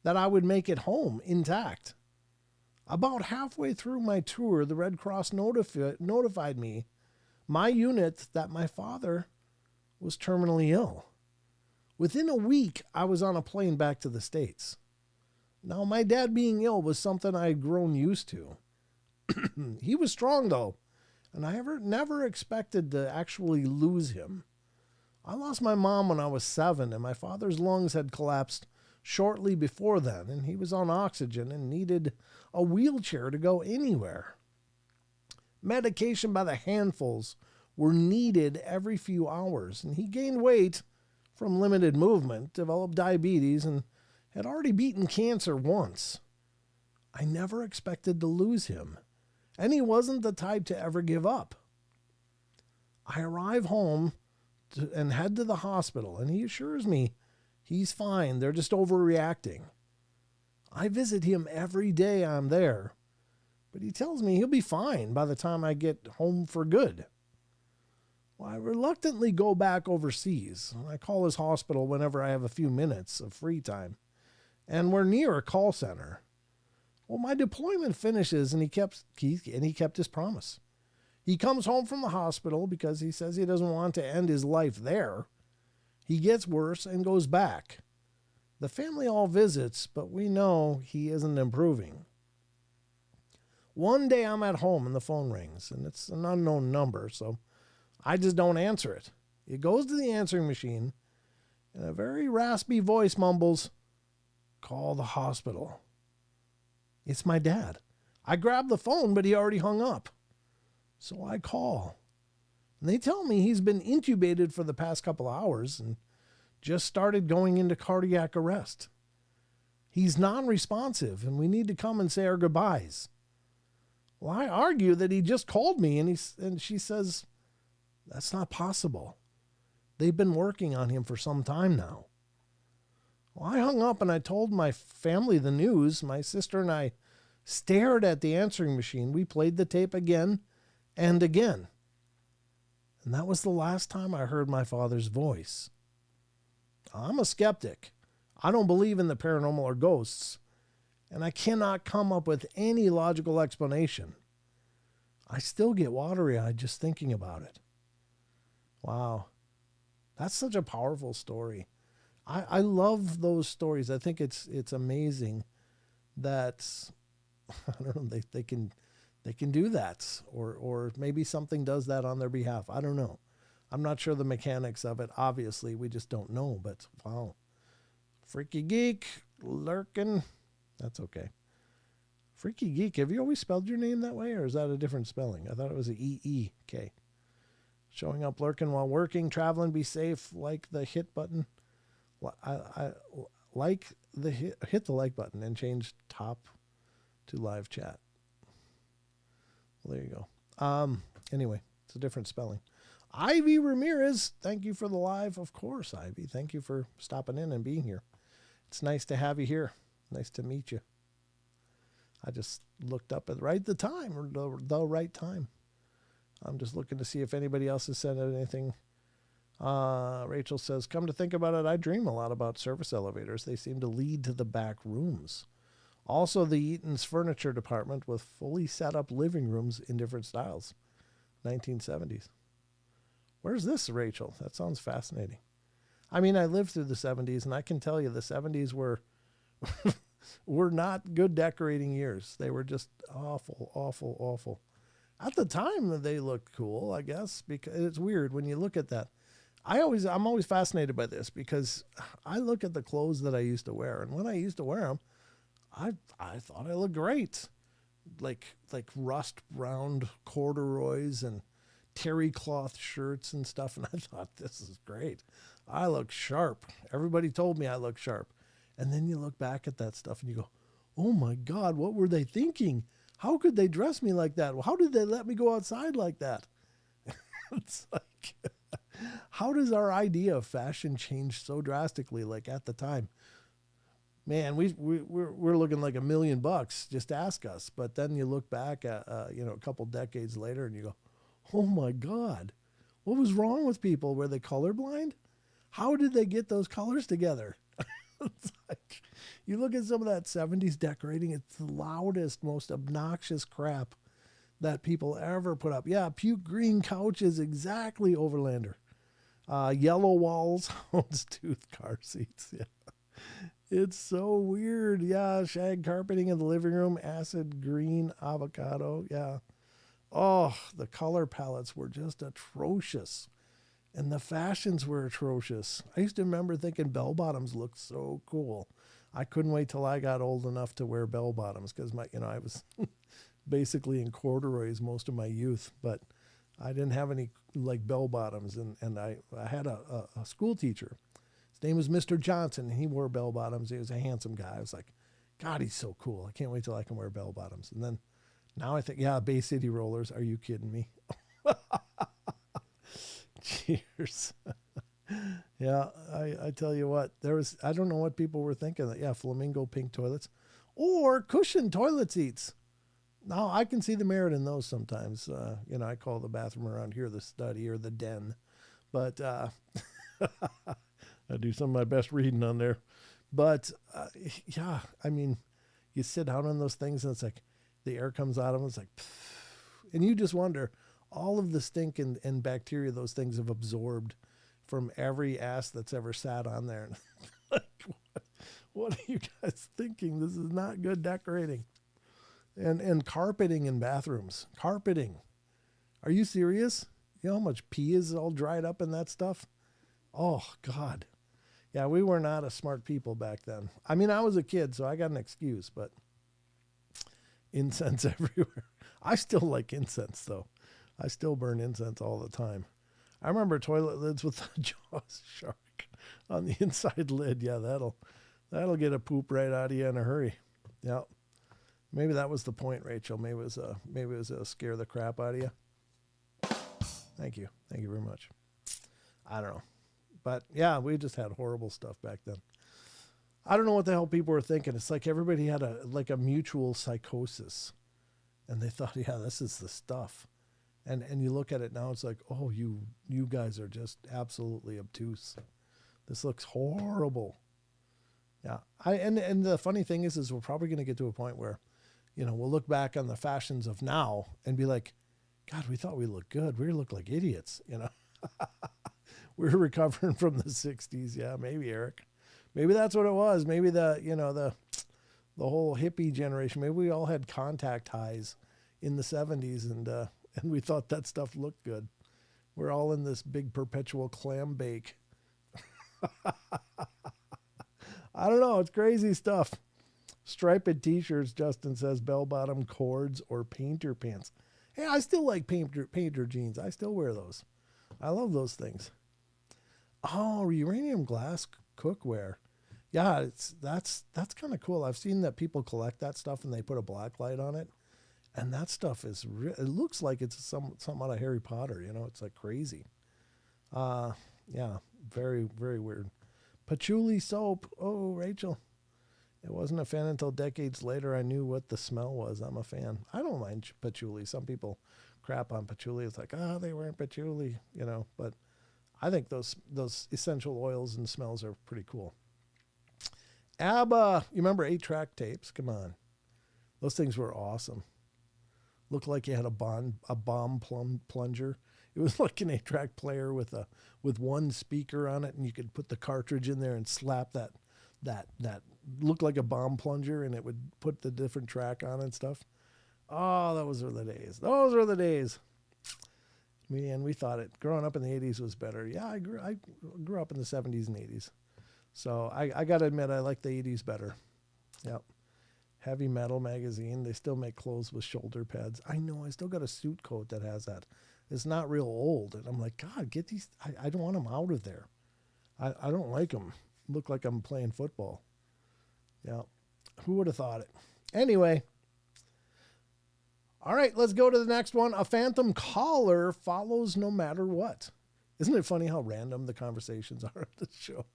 that I would make it home intact. About halfway through my tour, the Red Cross notified me, my unit, that my father was terminally ill. Within a week, I was on a plane back to the States. Now, my dad being ill was something I had grown used to. He was strong, though, and I never expected to actually lose him. I lost my mom when I was 7, and my father's lungs had collapsed shortly before then, and he was on oxygen and needed a wheelchair to go anywhere. Medication by the handfuls were needed every few hours, and he gained weight from limited movement, developed diabetes, and had already beaten cancer once. I never expected to lose him, and he wasn't the type to ever give up. I arrive home and head to the hospital, and he assures me he's fine, they're just overreacting. I visit him every day I'm there, but he tells me he'll be fine by the time I get home for good. Well, I reluctantly go back overseas. I call his hospital whenever I have a few minutes of free time, and we're near a call center. Well, my deployment finishes, and he kept his promise. He comes home from the hospital because he says he doesn't want to end his life there. He gets worse and goes back. The family all visits, but we know he isn't improving. One day I'm at home and the phone rings, and it's an unknown number, so I just don't answer it. It goes to the answering machine, and a very raspy voice mumbles, "Call the hospital." It's my dad. I grab the phone, but he already hung up. So I call. And they tell me he's been intubated for the past couple hours and just started going into cardiac arrest. He's non-responsive, and we need to come and say our goodbyes. Well, I argue that he just called me, and she says, that's not possible. They've been working on him for some time now. Well, I hung up and I told my family the news. My sister and I stared at the answering machine. We played the tape again and again. And that was the last time I heard my father's voice. I'm a skeptic. I don't believe in the paranormal or ghosts, and I cannot come up with any logical explanation. I still get watery-eyed just thinking about it. Wow. That's such a powerful story. I love those stories. I think it's amazing that, I don't know, they can do that, or maybe something does that on their behalf. I don't know. I'm not sure the mechanics of it. Obviously, we just don't know, but wow. Freaky Geek, lurking. That's okay. Freaky Geek, have you always spelled your name that way, or is that a different spelling? I thought it was an E-E-K. Showing up, lurking while working, traveling, be safe, like the hit button. I like the hit the like button and change top to live chat. Well, there you go. Anyway, it's a different spelling. Ivy Ramirez, thank you for the live. Of course, Ivy. Thank you for stopping in and being here. It's nice to have you here. Nice to meet you. I just looked up at the right time. I'm just looking to see if anybody else has sent out anything. Rachel says, come to think about it, I dream a lot about service elevators. They seem to lead to the back rooms. Also, the Eaton's furniture department with fully set up living rooms in different styles. 1970s. Where's this, Rachel? That sounds fascinating. I mean, I lived through the 70s, and I can tell you the 70s were were not good decorating years. They were just awful, awful, awful. At the time, they looked cool, I guess, because it's weird when you look at that. I'm always fascinated by this because I look at the clothes that I used to wear, and when I used to wear them, I thought I looked great, like rust brown corduroys and terry cloth shirts and stuff, and I thought, this is great. I look sharp. Everybody told me I look sharp. And then you look back at that stuff and you go, oh my God, what were they thinking? How could they dress me like that? How did they let me go outside like that? It's like, how does our idea of fashion change so drastically, like at the time? Man, we're looking like $1 million. Just ask us. But then you look back at a couple decades later and you go, oh my God, what was wrong with people? Were they colorblind? How did they get those colors together? It's like, you look at some of that 70s decorating, it's the loudest, most obnoxious crap that people ever put up. Yeah, puke green couches, exactly, Overlander. Yellow walls, houndstooth car seats. Yeah. It's so weird. Yeah, shag carpeting in the living room, acid green avocado. Yeah. Oh, the color palettes were just atrocious. And the fashions were atrocious. I used to remember thinking bell bottoms looked so cool. I couldn't wait till I got old enough to wear bell bottoms because I was basically in corduroys most of my youth, but I didn't have any like bell bottoms. And I had a school teacher. His name was Mr. Johnson, and he wore bell bottoms. He was a handsome guy. I was like, God, he's so cool. I can't wait till I can wear bell bottoms. And then now I think, yeah, Bay City rollers. Are you kidding me? Cheers. Yeah, I tell you what, I don't know what people were thinking. Yeah, flamingo pink toilets or cushion toilet seats. Now I can see the merit in those sometimes. I call the bathroom around here the study or the den, but I do some of my best reading on there. But yeah, I mean, you sit down on those things and it's like the air comes out of them. It's like, and you just wonder, all of the stink and bacteria those things have absorbed from every ass that's ever sat on there. Like, what are you guys thinking? This is not good decorating. And carpeting in bathrooms. Carpeting. Are you serious? You know how much pee is all dried up in that stuff? Oh, God. Yeah, we were not a smart people back then. I mean, I was a kid, so I got an excuse, but incense everywhere. I still like incense, though. I still burn incense all the time. I remember toilet lids with the Jaws shark on the inside lid. Yeah, that'll get a poop right out of you in a hurry. Yeah. Maybe that was the point, Rachel. Maybe it was a scare the crap out of you. Thank you. Thank you very much. I don't know. But yeah, we just had horrible stuff back then. I don't know what the hell people were thinking. It's like everybody had a mutual psychosis. And they thought, yeah, this is the stuff. And you look at it now, it's like, oh, you guys are just absolutely obtuse. This looks horrible. Yeah. And the funny thing is we're probably going to get to a point where, we'll look back on the fashions of now and be like, God, we thought we looked good. We look like idiots, We're recovering from the 60s. Yeah, maybe, Eric. Maybe that's what it was. Maybe the whole hippie generation, maybe we all had contact highs in the 70s and we thought that stuff looked good. We're all in this big perpetual clam bake. I don't know. It's crazy stuff. Striped t-shirts, Justin says, bell-bottom cords or painter pants. Hey, I still like painter jeans. I still wear those. I love those things. Oh, uranium glass cookware. Yeah, that's kind of cool. I've seen that people collect that stuff and they put a black light on it. And that stuff it looks like it's something out of Harry Potter, it's like crazy. Yeah, very, very weird. Patchouli soap. Oh, Rachel. It wasn't a fan until decades later I knew what the smell was. I'm a fan. I don't mind patchouli. Some people crap on patchouli. It's like, they weren't patchouli, but I think those essential oils and smells are pretty cool. ABBA, you remember 8-track tapes? Come on. Those things were awesome. Looked like you had a bomb plunger. It was like an 8-track player with one speaker on it, and you could put the cartridge in there and slap that looked like a bomb plunger, and it would put the different track on and stuff. Oh, those were the days. Those were the days. Man, we thought it. Growing up in the 80s was better. Yeah, I grew up in the 70s and 80s. So I got to admit, I like the 80s better. Yep. Heavy Metal magazine. They still make clothes with shoulder pads. I know. I still got a suit coat that has that. It's not real old. And I'm like, God, get these. I don't want them out of there. I don't like them. Look like I'm playing football. Yeah. Who would have thought it? Anyway. All right, let's go to the next one. A phantom caller follows no matter what. Isn't it funny how random the conversations are at this show?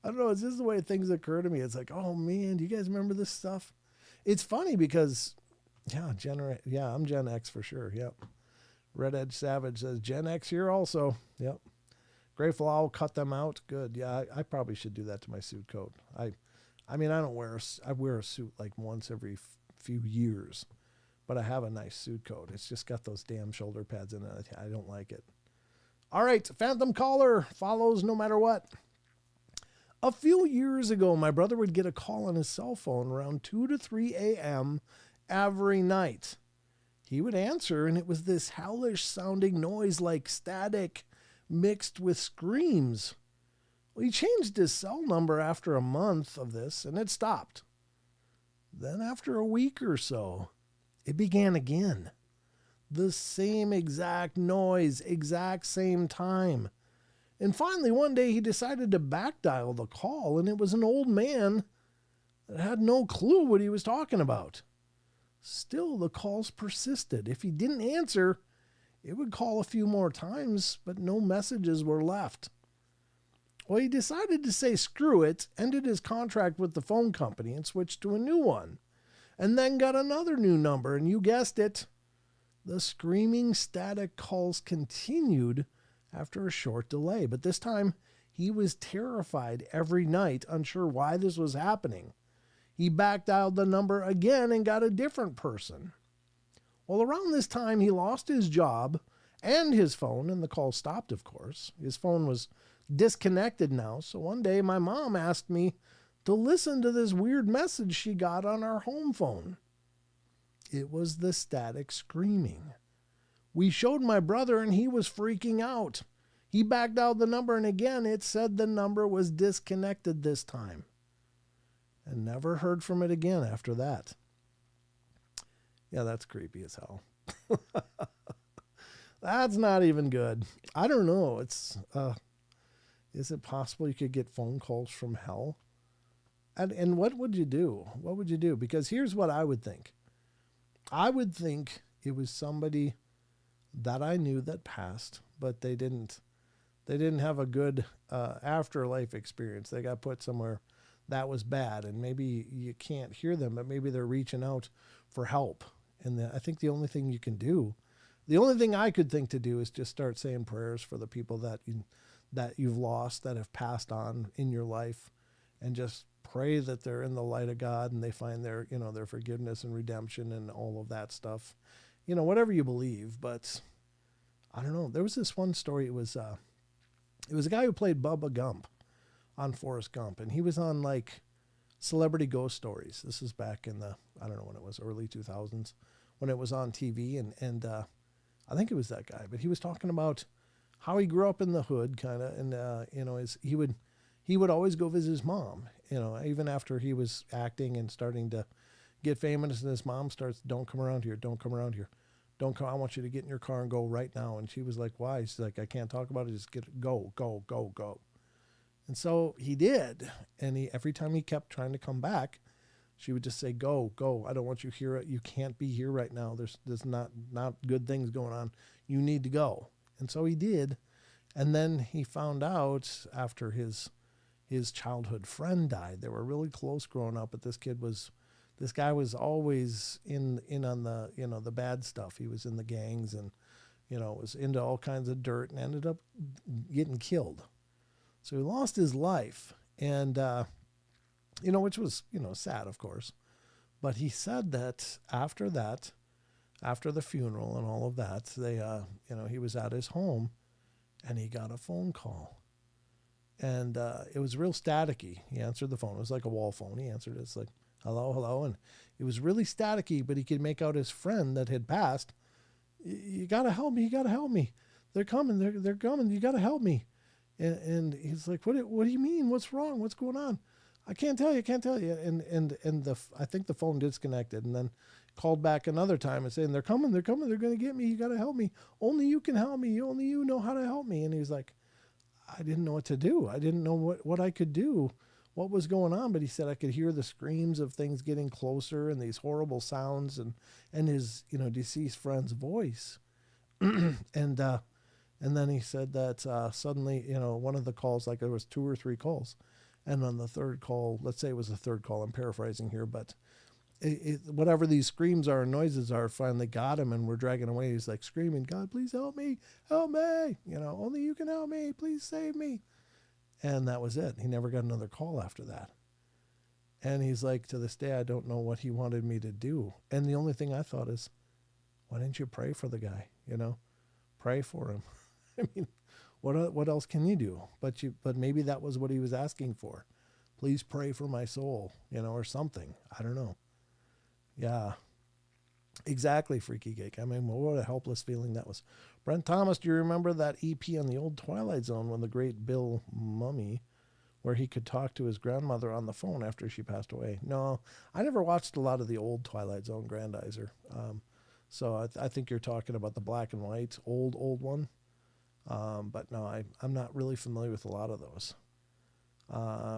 I don't know. It's just the way things occur to me. It's like, oh, man, do you guys remember this stuff? It's funny because, I'm Gen X for sure. Yep. Red Edge Savage says, Gen X here also. Yep. Grateful Owl cut them out. Good. Yeah, I probably should do that to my suit coat. I wear a suit like once every few years, but I have a nice suit coat. It's just got those damn shoulder pads in it. I don't like it. All right, phantom caller follows no matter what. A few years ago, my brother would get a call on his cell phone around 2 to 3 a.m. every night. He would answer, and it was this hellish sounding noise like static mixed with screams. Well, he changed his cell number after a month of this, and it stopped. Then after a week or so, it began again. The same exact noise, exact same time. And finally, one day he decided to backdial the call, and it was an old man that had no clue what he was talking about. Still, the calls persisted. If he didn't answer, it would call a few more times, but no messages were left. Well, he decided to say screw it, ended his contract with the phone company, and switched to a new one. And then got another new number, and you guessed it, the screaming static calls continued after a short delay. But this time, he was terrified every night, unsure why this was happening. He backdialed the number again and got a different person. Well, around this time, he lost his job and his phone, and the call stopped, of course. His phone was disconnected now, so one day my mom asked me to listen to this weird message she got on our home phone. It was the static screaming. We showed my brother, and he was freaking out. He backed out the number, and again it said the number was disconnected this time. And never heard from it again after that. Yeah, that's creepy as hell. That's not even good. I don't know. Is it possible you could get phone calls from hell? And what would you do? What would you do? Because here's what I would think. I would think it was somebody that I knew that passed, but they didn't have a good afterlife experience. They got put somewhere that was bad, and maybe you can't hear them, but maybe they're reaching out for help. And I think the only thing you can do, the only thing I could think to do is just start saying prayers for the people that you've lost, that have passed on in your life, and just pray that they're in the light of God and they find their forgiveness and redemption and all of that stuff. Whatever you believe. But I don't know. There was this one story. It was a guy who played Bubba Gump on Forrest Gump, and he was on like Celebrity Ghost Stories. This is back in the, I don't know when it was, early 2000s, when it was on TV, and I think it was that guy. But he was talking about how he grew up in the hood, kind of, and he would always go visit his mom. Even after he was acting and starting to get famous, and his mom starts, "Don't come around here. Don't come around here. Don't come. I want you to get in your car and go right now." And she was like, "Why?" She's like, "I can't talk about it. Just go." And so he did. And every time he kept trying to come back, she would just say, "Go. I don't want you here. You can't be here right now. There's not good things going on. You need to go." And so he did. And then he found out after his childhood friend died. They were really close growing up, but this kid was This guy was always in on the, the bad stuff. He was in the gangs and, was into all kinds of dirt and ended up getting killed. So he lost his life, and which was sad, of course. But he said that, after the funeral and all of that, they he was at his home, and he got a phone call, and it was real staticky. He answered the phone. It was like a wall phone. He answered it. It's like, hello, hello, and it was really staticky, but he could make out his friend that had passed. You gotta help me. You gotta help me. They're coming. They're coming. You gotta help me. And he's like, what do you mean? What's wrong? What's going on? I can't tell you. And I think the phone disconnected, and then called back another time and saying, they're coming. They're going to get me. You got to help me. Only you can help me. Only you know how to help me. And he's like, I didn't know what to do. I didn't know what I could do, what was going on. But he said, I could hear the screams of things getting closer and these horrible sounds and his, deceased friend's voice. And then he said that suddenly, one of the calls, like there was 2 or 3 calls. And on the third call, let's say it was the third call, I'm paraphrasing here, but whatever these screams are and noises are finally got him, and we're dragging away. He's like screaming, God, please help me, only you can help me, please save me. And that was it. He never got another call after that. And he's like, to this day, I don't know what he wanted me to do. And the only thing I thought is, why didn't you pray for the guy? Pray for him. I mean, what else can you do? But maybe that was what he was asking for. Please pray for my soul, or something. I don't know. Yeah, exactly, Freaky Geek. I mean, what a helpless feeling that was. Brent Thomas, do you remember that EP on the old Twilight Zone when the great Bill Mummy, where he could talk to his grandmother on the phone after she passed away? No, I never watched a lot of the old Twilight Zone Grandizer. So I think you're talking about the black and white, old one. But no, I'm not really familiar with a lot of those.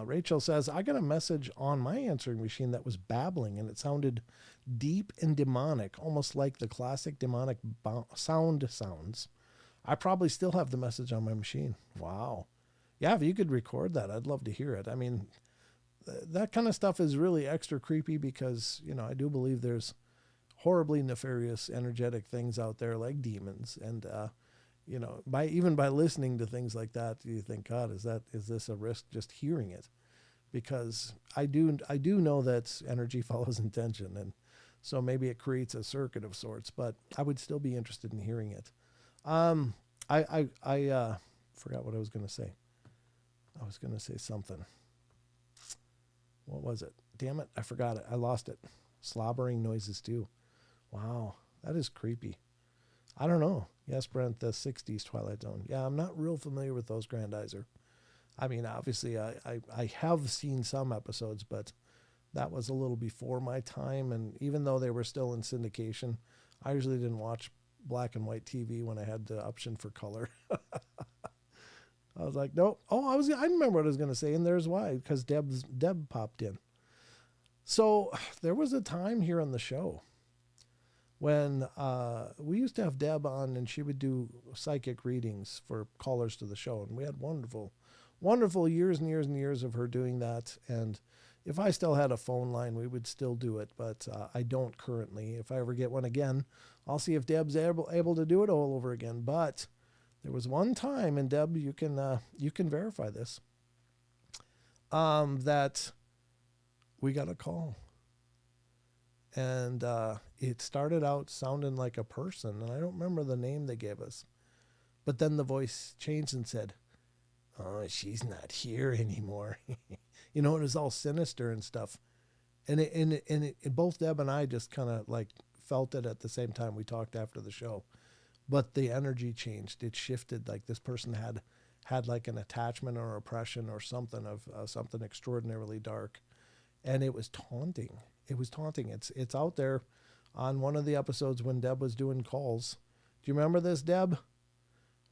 Rachel says, I got a message on my answering machine that was babbling, and it sounded deep and demonic, almost like the classic demonic sounds. I probably still have the message on my machine. Wow. Yeah, if you could record that, I'd love to hear it. I mean, that kind of stuff is really extra creepy because, I do believe there's horribly nefarious energetic things out there like demons, and by listening to things like that, you think, God, is this a risk just hearing it? Because I do know that energy follows intention, and so maybe it creates a circuit of sorts, but I would still be interested in hearing it. I forgot what I was going to say. I was going to say something. What was it? Damn it, I forgot it. I lost it. Slobbering noises too. Wow, that is creepy. I don't know. Yes, Brent, the 60s Twilight Zone. Yeah, I'm not real familiar with those Grandizer. I mean, obviously, I have seen some episodes, but that was a little before my time. And even though they were still in syndication, I usually didn't watch black and white TV when I had the option for color. I was like, nope. Oh, I remember what I was going to say, and there's why, because Deb popped in. So there was a time here on the show when we used to have Deb on, and she would do psychic readings for callers to the show. And we had wonderful, wonderful years and years and years of her doing that. And if I still had a phone line, we would still do it. But I don't currently. If I ever get one again, I'll see if Deb's able to do it all over again. But there was one time, and Deb, you can verify this, that we got a call. And it started out sounding like a person, and I don't remember the name they gave us. But then the voice changed and said, oh, she's not here anymore. It was all sinister and stuff. And both Deb and I just kind of like felt it at the same time. We talked after the show. But the energy changed. It shifted. Like this person had like an attachment or oppression or something of something extraordinarily dark. And it was taunting. It was taunting. It's out there on one of the episodes when Deb was doing calls. Do you remember this, Deb?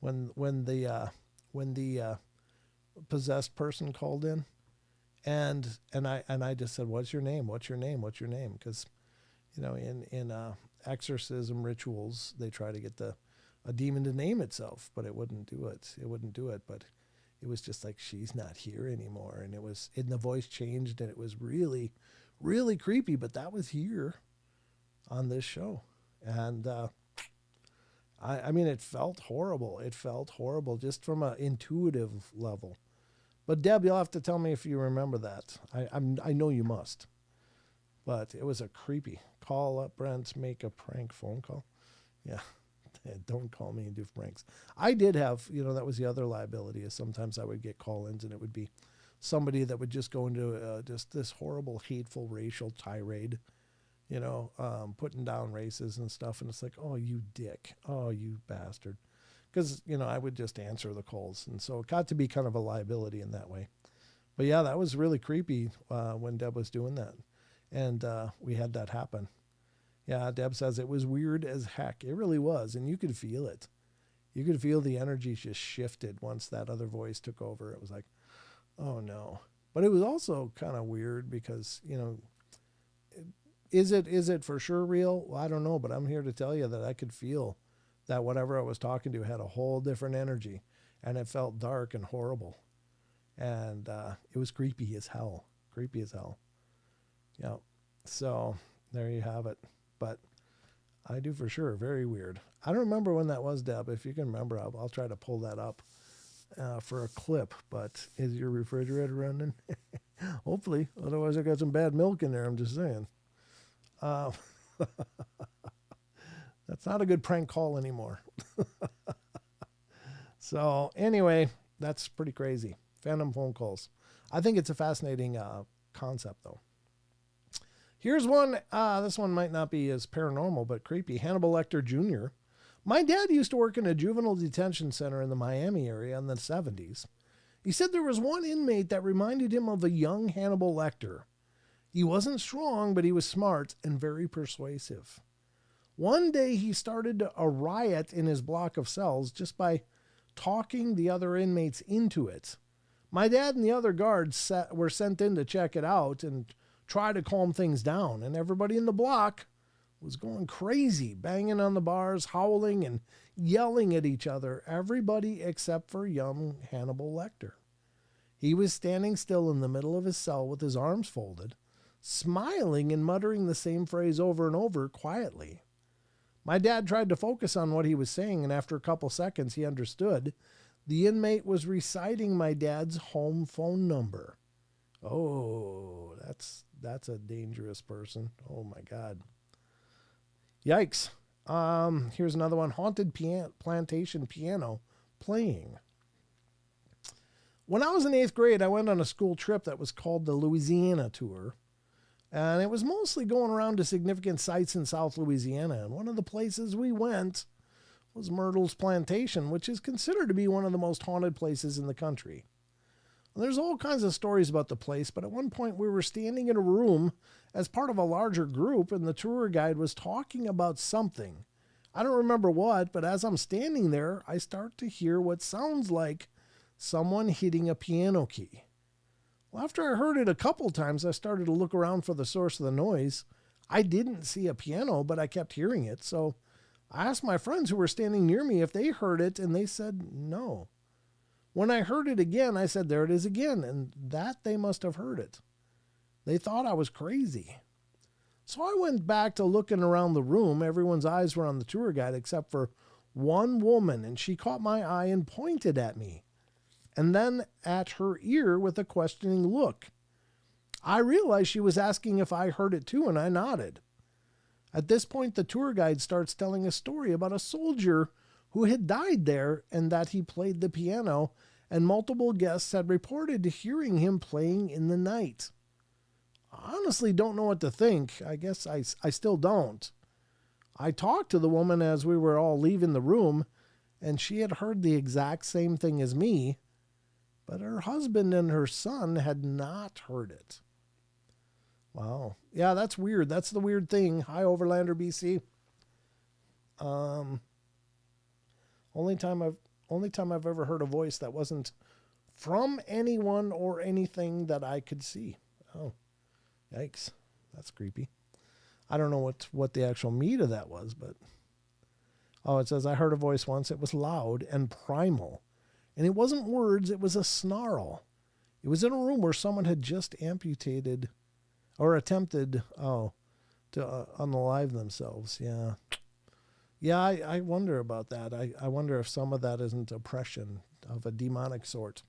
When the possessed person called in, and I just said, "What's your name? What's your name? What's your name?" Because, in exorcism rituals, they try to get a demon to name itself, but it wouldn't do it. It wouldn't do it. But it was just like, she's not here anymore, and the voice changed, and it was really, really creepy, but that was here on this show. And I mean, it felt horrible. It felt horrible just from an intuitive level. But Deb, you'll have to tell me if you remember that. I know you must. But it was a creepy. Call up Brent, make a prank phone call. Yeah, don't call me and do pranks. I did have, that was the other liability, is sometimes I would get call-ins and it would be somebody that would just go into just this horrible, hateful racial tirade, putting down races and stuff. And it's like, oh, you dick. Oh, you bastard. Because, I would just answer the calls. And so it got to be kind of a liability in that way. But yeah, that was really creepy when Deb was doing that. And we had that happen. Yeah, Deb says it was weird as heck. It really was. And you could feel it. You could feel the energy just shifted once that other voice took over. It was like, oh no. But it was also kind of weird because, is it for sure real? Well, I don't know, but I'm here to tell you that I could feel that whatever I was talking to had a whole different energy, and it felt dark and horrible. And it was creepy as hell. Creepy as hell. Yeah. So there you have it. But I do for sure. Very weird. I don't remember when that was, Deb. If you can remember, I'll try to pull that up for a clip. But is your refrigerator running? Hopefully. Otherwise, I got some bad milk in there. I'm just saying. That's not a good prank call anymore. So anyway, that's pretty crazy. Phantom phone calls. I think it's a fascinating concept, though. Here's one. This one might not be as paranormal, but creepy. Hannibal Lecter Jr. My dad used to work in a juvenile detention center in the Miami area in the 70s. He said there was one inmate that reminded him of a young Hannibal Lecter. He wasn't strong, but he was smart and very persuasive. One day he started a riot in his block of cells just by talking the other inmates into it. My dad and the other guards were sent in to check it out and try to calm things down, and everybody in the block was going crazy, banging on the bars, howling and yelling at each other, everybody except for young Hannibal Lecter. He was standing still in the middle of his cell with his arms folded, smiling and muttering the same phrase over and over quietly. My dad tried to focus on what he was saying, and after a couple seconds, he understood. The inmate was reciting my dad's home phone number. Oh, that's a dangerous person. Oh, my God. Yikes. Here's another one. Haunted plantation piano playing. When I was in 8th grade, I went on a school trip that was called the Louisiana Tour. And it was mostly going around to significant sites in South Louisiana. And one of the places we went was Myrtle's Plantation, which is considered to be one of the most haunted places in the country. And there's all kinds of stories about the place, but at one point we were standing in a room as part of a larger group, and the tour guide was talking about something. I don't remember what, but as I'm standing there, I start to hear what sounds like someone hitting a piano key. Well, after I heard it a couple times, I started to look around for the source of the noise. I didn't see a piano, but I kept hearing it. So I asked my friends who were standing near me if they heard it, and they said no. When I heard it again, I said, there it is again, and that they must have heard it. They thought I was crazy. So I went back to looking around the room. Everyone's eyes were on the tour guide except for one woman, and she caught my eye and pointed at me, and then at her ear with a questioning look. I realized she was asking if I heard it too, and I nodded. At this point, the tour guide starts telling a story about a soldier who had died there and that he played the piano, and multiple guests had reported hearing him playing in the night. I honestly don't know what to think. I guess I still don't. I talked to the woman as we were all leaving the room, and she had heard the exact same thing as me, but her husband and her son had not heard it. Wow. Yeah, that's weird. That's the weird thing. Hi, Overlander, BC. Only time I've ever heard a voice that wasn't from anyone or anything that I could see. Oh, yikes. That's creepy. I don't know what the actual meat of that was, but... Oh, it says, I heard a voice once. It was loud and primal. And it wasn't words, it was a snarl. It was in a room where someone had just amputated or attempted to unalive themselves. Yeah. Yeah, I wonder about that. I wonder if some of that isn't oppression of a demonic sort,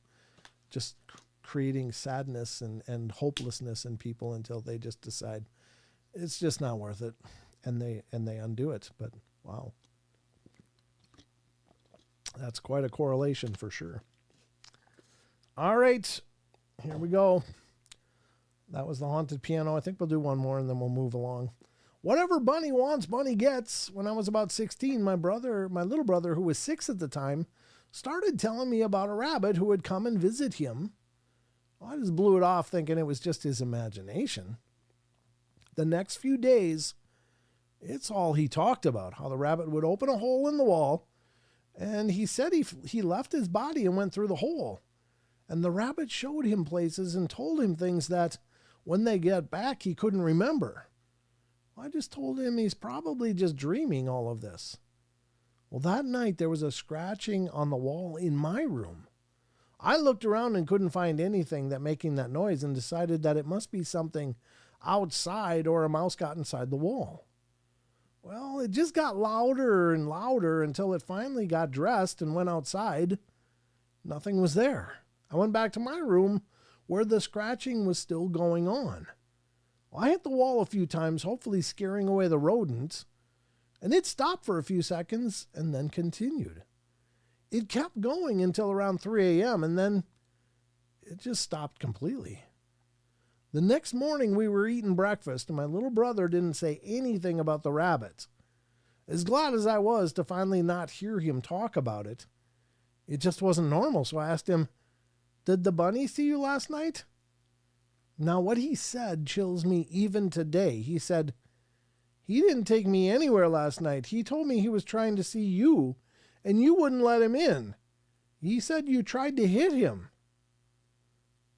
just creating sadness and hopelessness in people until they just decide it's just not worth it, and they undo it. But wow, that's quite a correlation for sure. All right, here we go. That was the haunted piano. I think we'll do one more and then we'll move along. Whatever Bunny wants, Bunny gets. When I was about 16, my little brother, who was 6 at the time, started telling me about a rabbit who would come and visit him. Well, I just blew it off thinking it was just his imagination. The next few days, it's all he talked about, how the rabbit would open a hole in the wall, and he said he left his body and went through the hole. And the rabbit showed him places and told him things that, when they get back, he couldn't remember. I just told him he's probably just dreaming all of this. Well, that night there was a scratching on the wall in my room. I looked around and couldn't find anything that making that noise and decided that it must be something outside or a mouse got inside the wall. Well, it just got louder and louder until it finally got dressed and went outside. Nothing was there. I went back to my room where the scratching was still going on. Well, I hit the wall a few times, hopefully scaring away the rodents, and it stopped for a few seconds and then continued. It kept going until around 3 a.m., and then it just stopped completely. The next morning, we were eating breakfast, and my little brother didn't say anything about the rabbits. As glad as I was to finally not hear him talk about it, it just wasn't normal, so I asked him, "Did the bunny see you last night?" Now, what he said chills me even today. He said, "He didn't take me anywhere last night. He told me he was trying to see you, and you wouldn't let him in. He said you tried to hit him."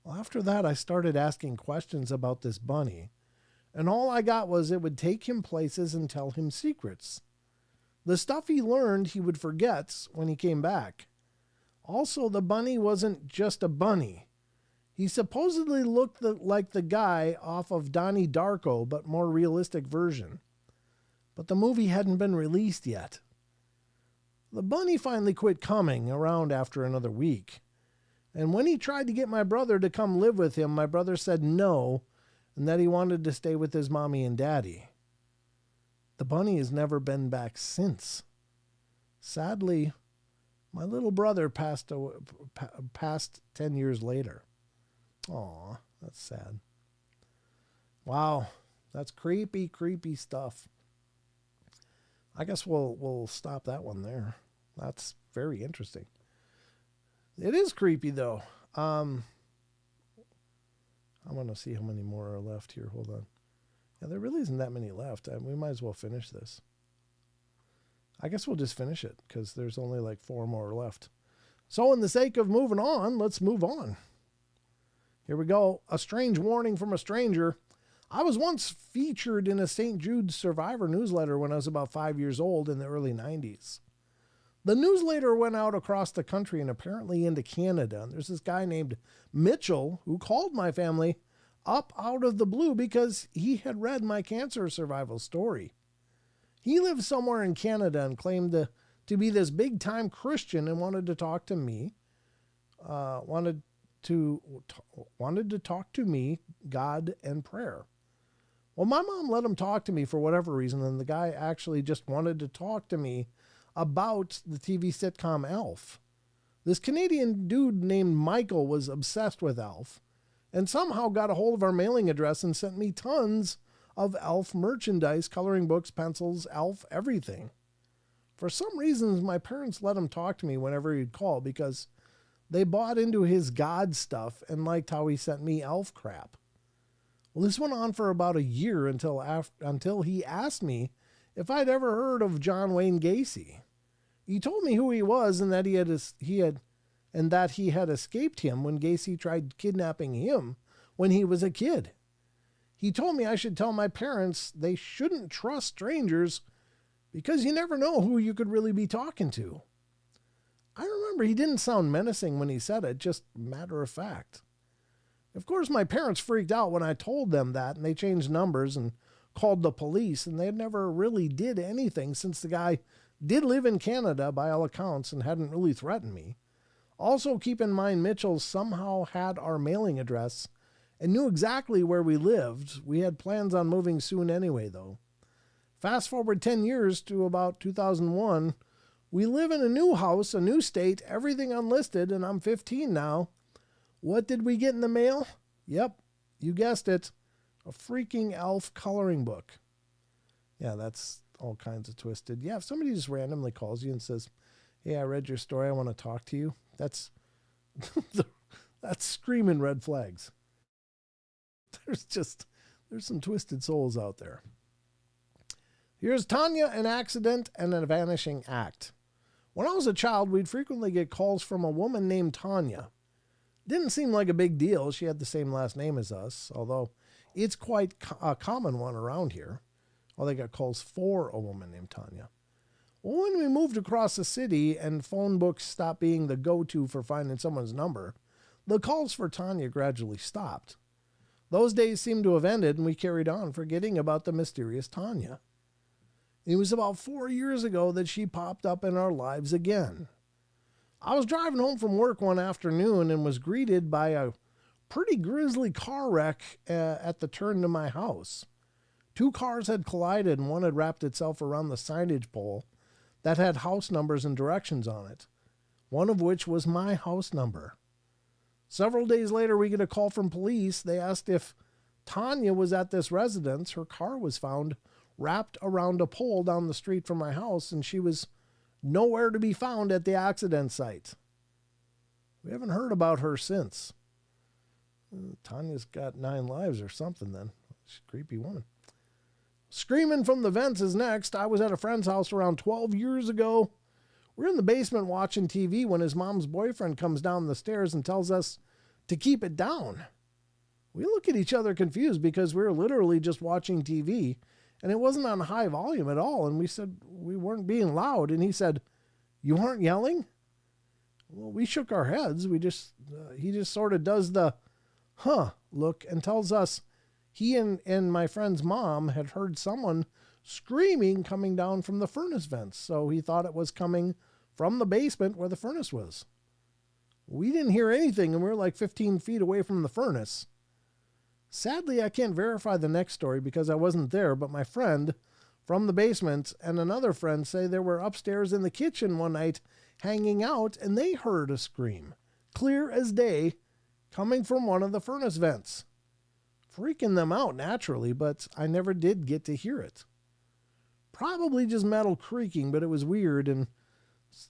Well, after that, I started asking questions about this bunny, and all I got was it would take him places and tell him secrets. The stuff he learned, he would forget when he came back. Also, the bunny wasn't just a bunny. He supposedly looked like the guy off of Donnie Darko, but more realistic version. But the movie hadn't been released yet. The bunny finally quit coming around after another week. And when he tried to get my brother to come live with him, my brother said no, and that he wanted to stay with his mommy and daddy. The bunny has never been back since. Sadly, my little brother passed 10 years later. Aw, that's sad. Wow, that's creepy, creepy stuff. I guess we'll stop that one there. That's very interesting. It is creepy, though. I want to see how many more are left here. Hold on. Yeah, there really isn't that many left. We might as well finish this. I guess we'll just finish it because there's only like 4 more left. So in the sake of moving on, let's move on. Here we go. A strange warning from a stranger. I was once featured in a St. Jude's Survivor newsletter when I was about 5 years old in the early 90s. The newsletter went out across the country and apparently into Canada. And there's this guy named Mitchell who called my family up out of the blue because he had read my cancer survival story. He lived somewhere in Canada and claimed to be this big-time Christian and wanted to talk to me. Wanted to talk to me, God, and prayer. Well, my mom let him talk to me for whatever reason, and the guy actually just wanted to talk to me about the TV sitcom Elf. This Canadian dude named Michael was obsessed with Elf and somehow got a hold of our mailing address and sent me tons of Elf merchandise, coloring books, pencils, Elf, everything. For some reasons, my parents let him talk to me whenever he'd call because they bought into his God stuff and liked how he sent me Elf crap. Well, this went on for about a year until he asked me if I'd ever heard of John Wayne Gacy. He told me who he was and that he had escaped him when Gacy tried kidnapping him when he was a kid. He told me I should tell my parents they shouldn't trust strangers because you never know who you could really be talking to. I remember he didn't sound menacing when he said it, just matter of fact. Of course, my parents freaked out when I told them that, and they changed numbers and called the police, and they never really did anything since the guy did live in Canada by all accounts and hadn't really threatened me. Also, keep in mind, Mitchell somehow had our mailing address and knew exactly where we lived. We had plans on moving soon anyway, though. Fast forward 10 years to about 2001. We live in a new house, a new state, everything unlisted, and I'm 15 now. What did we get in the mail? Yep, you guessed it. A freaking elf coloring book. Yeah, that's all kinds of twisted. Yeah, if somebody just randomly calls you and says, hey, I read your story, I want to talk to you, that's screaming red flags. There's some twisted souls out there. Here's Tanya, an accident and a vanishing act. When I was a child, we'd frequently get calls from a woman named Tanya. Didn't seem like a big deal. She had the same last name as us, although it's quite a common one around here. Well, they got calls for a woman named Tanya. Well, when we moved across the city and phone books stopped being the go-to for finding someone's number, the calls for Tanya gradually stopped. Those days seemed to have ended, and we carried on, forgetting about the mysterious Tanya. It was about 4 years ago that she popped up in our lives again. I was driving home from work one afternoon and was greeted by a pretty grisly car wreck at the turn to my house. 2 cars had collided, and one had wrapped itself around the signage pole that had house numbers and directions on it, one of which was my house number. Several days later, we get a call from police. They asked if Tanya was at this residence. Her car was found wrapped around a pole down the street from my house, and she was nowhere to be found at the accident site. We haven't heard about her since. Tanya's got 9 lives or something then. She's a creepy woman. Screaming from the Vents is next. I was at a friend's house around 12 years ago. We're in the basement watching TV when his mom's boyfriend comes down the stairs and tells us to keep it down. We look at each other confused because we were literally just watching TV, and it wasn't on high volume at all. And we said we weren't being loud. And he said, you weren't yelling? Well, we shook our heads. He just sort of does the, look and tells us he and my friend's mom had heard someone screaming coming down from the furnace vents. So he thought it was coming from the basement where the furnace was. We didn't hear anything, and we were like 15 feet away from the furnace. Sadly, I can't verify the next story because I wasn't there, but my friend from the basement and another friend say they were upstairs in the kitchen one night hanging out, and they heard a scream, clear as day, coming from one of the furnace vents. Freaking them out naturally, but I never did get to hear it. Probably just metal creaking, but it was weird, and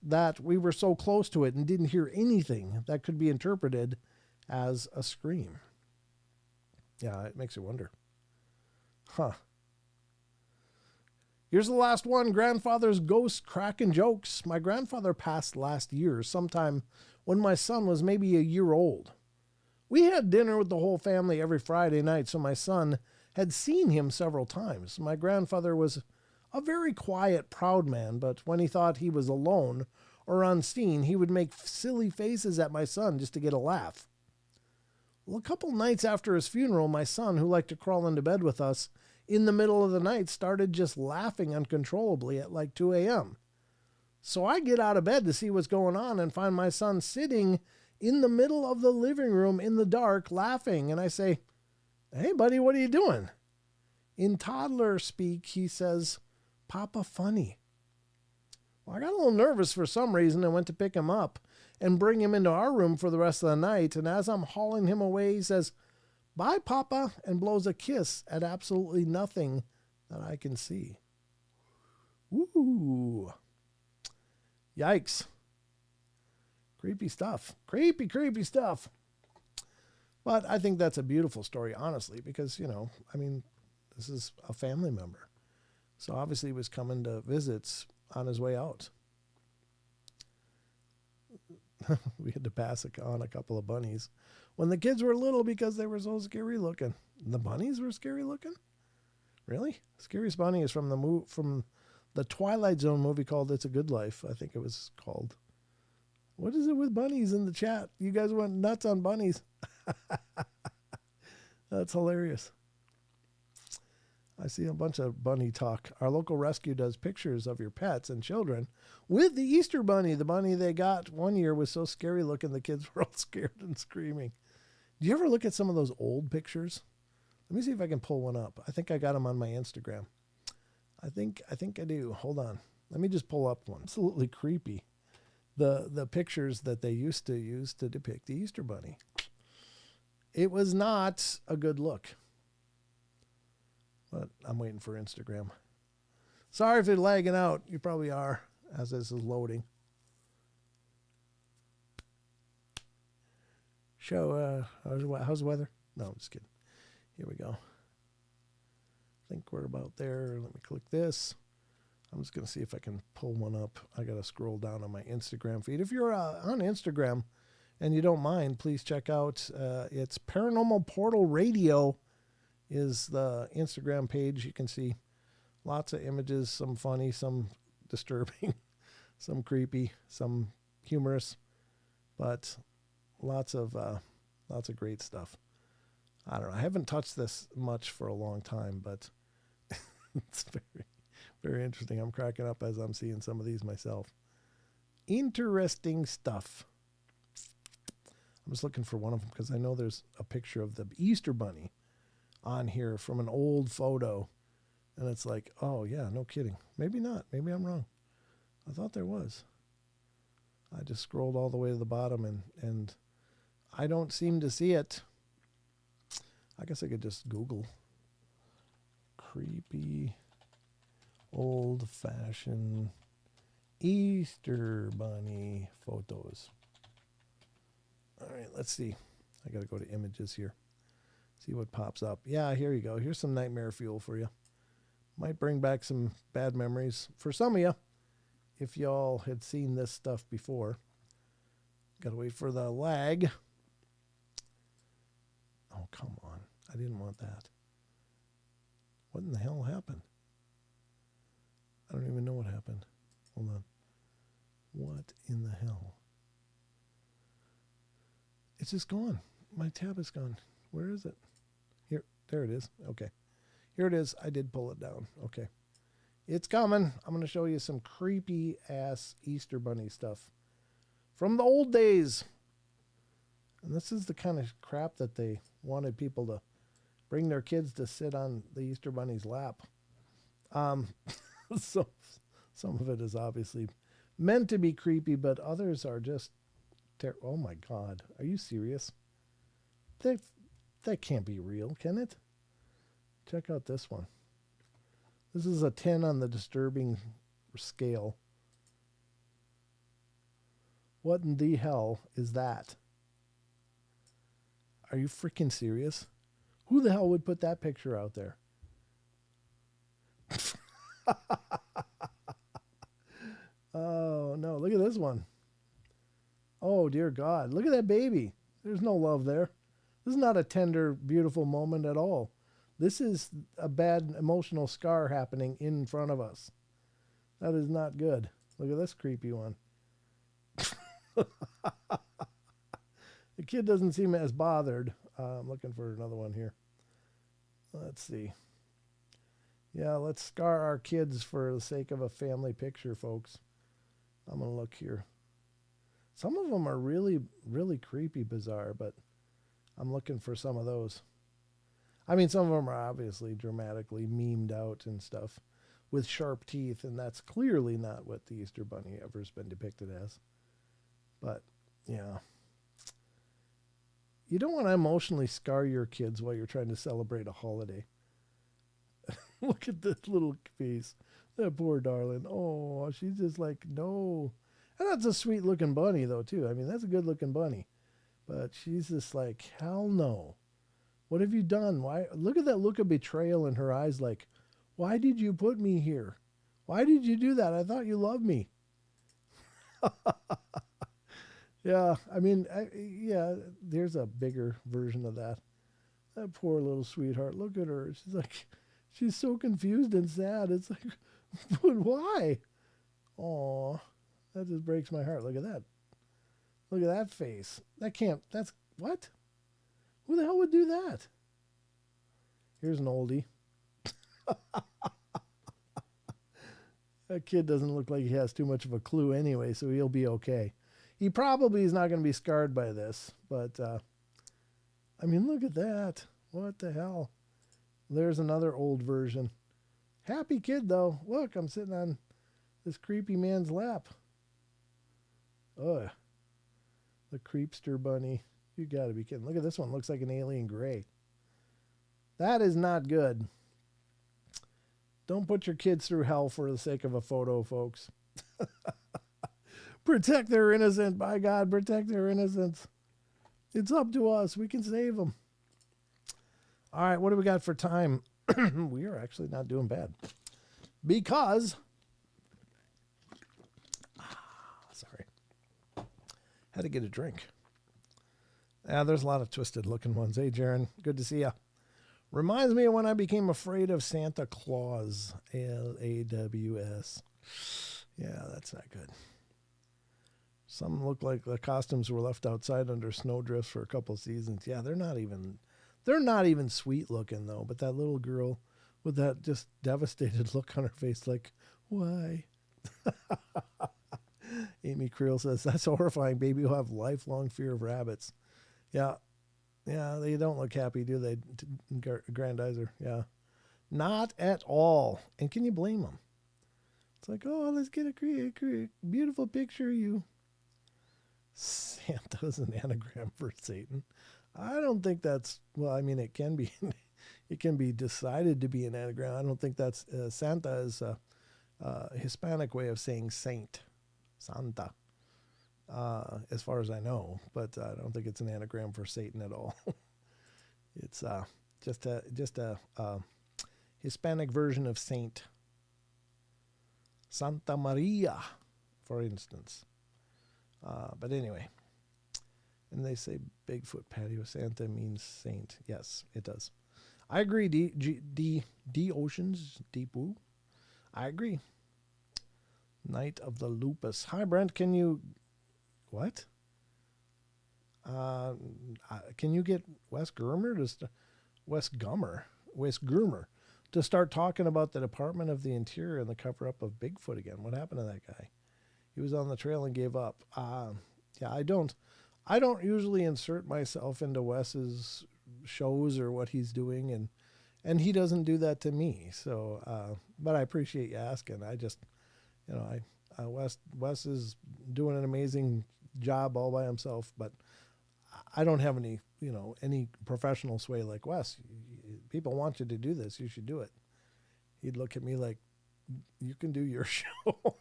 that we were so close to it and didn't hear anything that could be interpreted as a scream. Yeah, it makes you wonder. Here's the last one. Grandfather's ghost cracking jokes. My grandfather passed last year, sometime when my son was maybe a year old. We had dinner with the whole family every Friday night, so my son had seen him several times. My grandfather was a very quiet, proud man, but when he thought he was alone or unseen, he would make silly faces at my son just to get a laugh. Well, a couple nights after his funeral, my son, who liked to crawl into bed with us in the middle of the night, started just laughing uncontrollably at like 2 a.m. So I get out of bed to see what's going on and find my son sitting in the middle of the living room in the dark laughing. And I say, hey, buddy, what are you doing? In toddler speak, he says, Papa funny. Well, I got a little nervous for some reason and went to pick him up and bring him into our room for the rest of the night. And as I'm hauling him away, he says, bye, Papa, and blows a kiss at absolutely nothing that I can see. Ooh. Yikes. Creepy stuff. Creepy stuff. But I think that's a beautiful story, honestly, because, this is a family member. So obviously he was coming to visits on his way out. We had to pass on a couple of bunnies when the kids were little because they were so scary looking. The bunnies were scary looking? Really? Scariest bunny is from the Twilight Zone movie called It's a Good Life, I think it was called. What is it with bunnies in the chat? You guys went nuts on bunnies. That's hilarious. I see a bunch of bunny talk. Our local rescue does pictures of your pets and children with the Easter bunny. The bunny they got one year was so scary looking, the kids were all scared and screaming. Do you ever look at some of those old pictures? Let me see if I can pull one up. I think I got them on my Instagram. I think I do. Hold on. Let me just pull up one. Absolutely creepy. The pictures that they used to use to depict the Easter bunny. It was not a good look. But I'm waiting for Instagram. Sorry if you're lagging out. You probably are as this is loading. Show, how's the weather? No, I'm just kidding. Here we go. I think we're about there. Let me click this. I'm just going to see if I can pull one up. I got to scroll down on my Instagram feed. If you're on Instagram and you don't mind, please check out, it's Paranormal Portal Radio is the Instagram page. You can see lots of images, some funny, some disturbing, some creepy, some humorous, but lots of great stuff. I don't know. I haven't touched this much for a long time, but it's very, very interesting. I'm cracking up as I'm seeing some of these myself. Interesting stuff. I'm just looking for one of them because I know there's a picture of the Easter bunny on here from an old photo. And it's like, oh, yeah, no kidding. Maybe not. Maybe I'm wrong. I thought there was. I just scrolled all the way to the bottom and I don't seem to see it. I guess I could just Google creepy old-fashioned Easter bunny photos. All right, let's see. I got to go to images here. See what pops up. Yeah, here you go. Here's some nightmare fuel for you. Might bring back some bad memories for some of you if y'all had seen this stuff before. Got to wait for the lag. Oh, come on. I didn't want that. What in the hell happened? I don't even know what happened. Hold on. What in the hell? It's just gone. My tab is gone. Where is it? Here. There it is. Okay. Here it is. I did pull it down. Okay. It's coming. I'm going to show you some creepy ass Easter bunny stuff from the old days. And this is the kind of crap that they wanted people to bring their kids to sit on the Easter bunny's lap. So some of it is obviously meant to be creepy, but others are just oh my God. Are you serious? That can't be real, can it? Check out this one. This is a 10 on the disturbing scale. What in the hell is that? Are you freaking serious? Who the hell would put that picture out there? Oh, no. Look at this one. Oh, dear God. Look at that baby. There's no love there. This is not a tender, beautiful moment at all. This is a bad emotional scar happening in front of us. That is not good. Look at this creepy one. The kid doesn't seem as bothered. I'm looking for another one here. Let's see. Yeah, let's scar our kids for the sake of a family picture, folks. I'm going to look here. Some of them are really, really creepy, bizarre, but I'm looking for some of those. I mean, some of them are obviously dramatically memed out and stuff with sharp teeth, and that's clearly not what the Easter Bunny ever has been depicted as. But, yeah. You don't want to emotionally scar your kids while you're trying to celebrate a holiday. Look at this little face. That poor darling. Oh, she's just like, no. And that's a sweet looking bunny, though, too. I mean, that's a good looking bunny. But she's just like, hell no. What have you done? Why? Look at that look of betrayal in her eyes. Like, why did you put me here? Why did you do that? I thought you loved me. Yeah, I mean, yeah, there's a bigger version of that. That poor little sweetheart. Look at her. She's like, she's so confused and sad. It's like, but why? Oh, that just breaks my heart. Look at that. Look at that face. That's, what? Who the hell would do that? Here's an oldie. That kid doesn't look like he has too much of a clue anyway, so he'll be okay. He probably is not going to be scarred by this, but I mean, look at that. What the hell? There's another old version. Happy kid, though. Look, I'm sitting on this creepy man's lap. Ugh. The creepster bunny. You got to be kidding. Look at this one. Looks like an alien gray. That is not good. Don't put your kids through hell for the sake of a photo, folks. Protect their innocence. By God, protect their innocence. It's up to us. We can save them. All right, what do we got for time? We are actually not doing bad. Because... sorry. Had to get a drink. Yeah, there's a lot of twisted looking ones. Hey, Jaron, good to see ya. Reminds me of when I became afraid of Santa Claus. Laws. Yeah, that's not good. Some look like the costumes were left outside under snowdrifts for a couple seasons. Yeah, they're not even sweet looking though. But that little girl with that just devastated look on her face, like, why? Amy Creel says, that's horrifying. Baby will have lifelong fear of rabbits. Yeah. Yeah, they don't look happy, do they, Grandizer? Yeah. Not at all. And can you blame them? It's like, oh, let's get a beautiful picture of you. Santa's an anagram for Satan. I don't think that's, well, I mean, it can be decided to be an anagram. I don't think that's, Santa is a Hispanic way of saying saint. Santa. As far as I know, but I don't think it's an anagram for Satan at all. It's just a Hispanic version of saint. Santa Maria, for instance. But anyway, and they say Bigfoot patio Santa means saint. Yes, it does. I agree. D Oceans, Deep Woo. I agree. Night of the Lupus. Hi, Brent. Can you... What? Can you get Wes Germer to start talking about the Department of the Interior and the cover-up of Bigfoot again? What happened to that guy? He was on the trail and gave up. Yeah, I don't usually insert myself into Wes's shows or what he's doing, and he doesn't do that to me. So, but I appreciate you asking. I just, Wes is doing an amazing job all by himself, but I don't have any professional sway like Wes. People want you to do this. You should do it. He'd look at me like, you can do your show.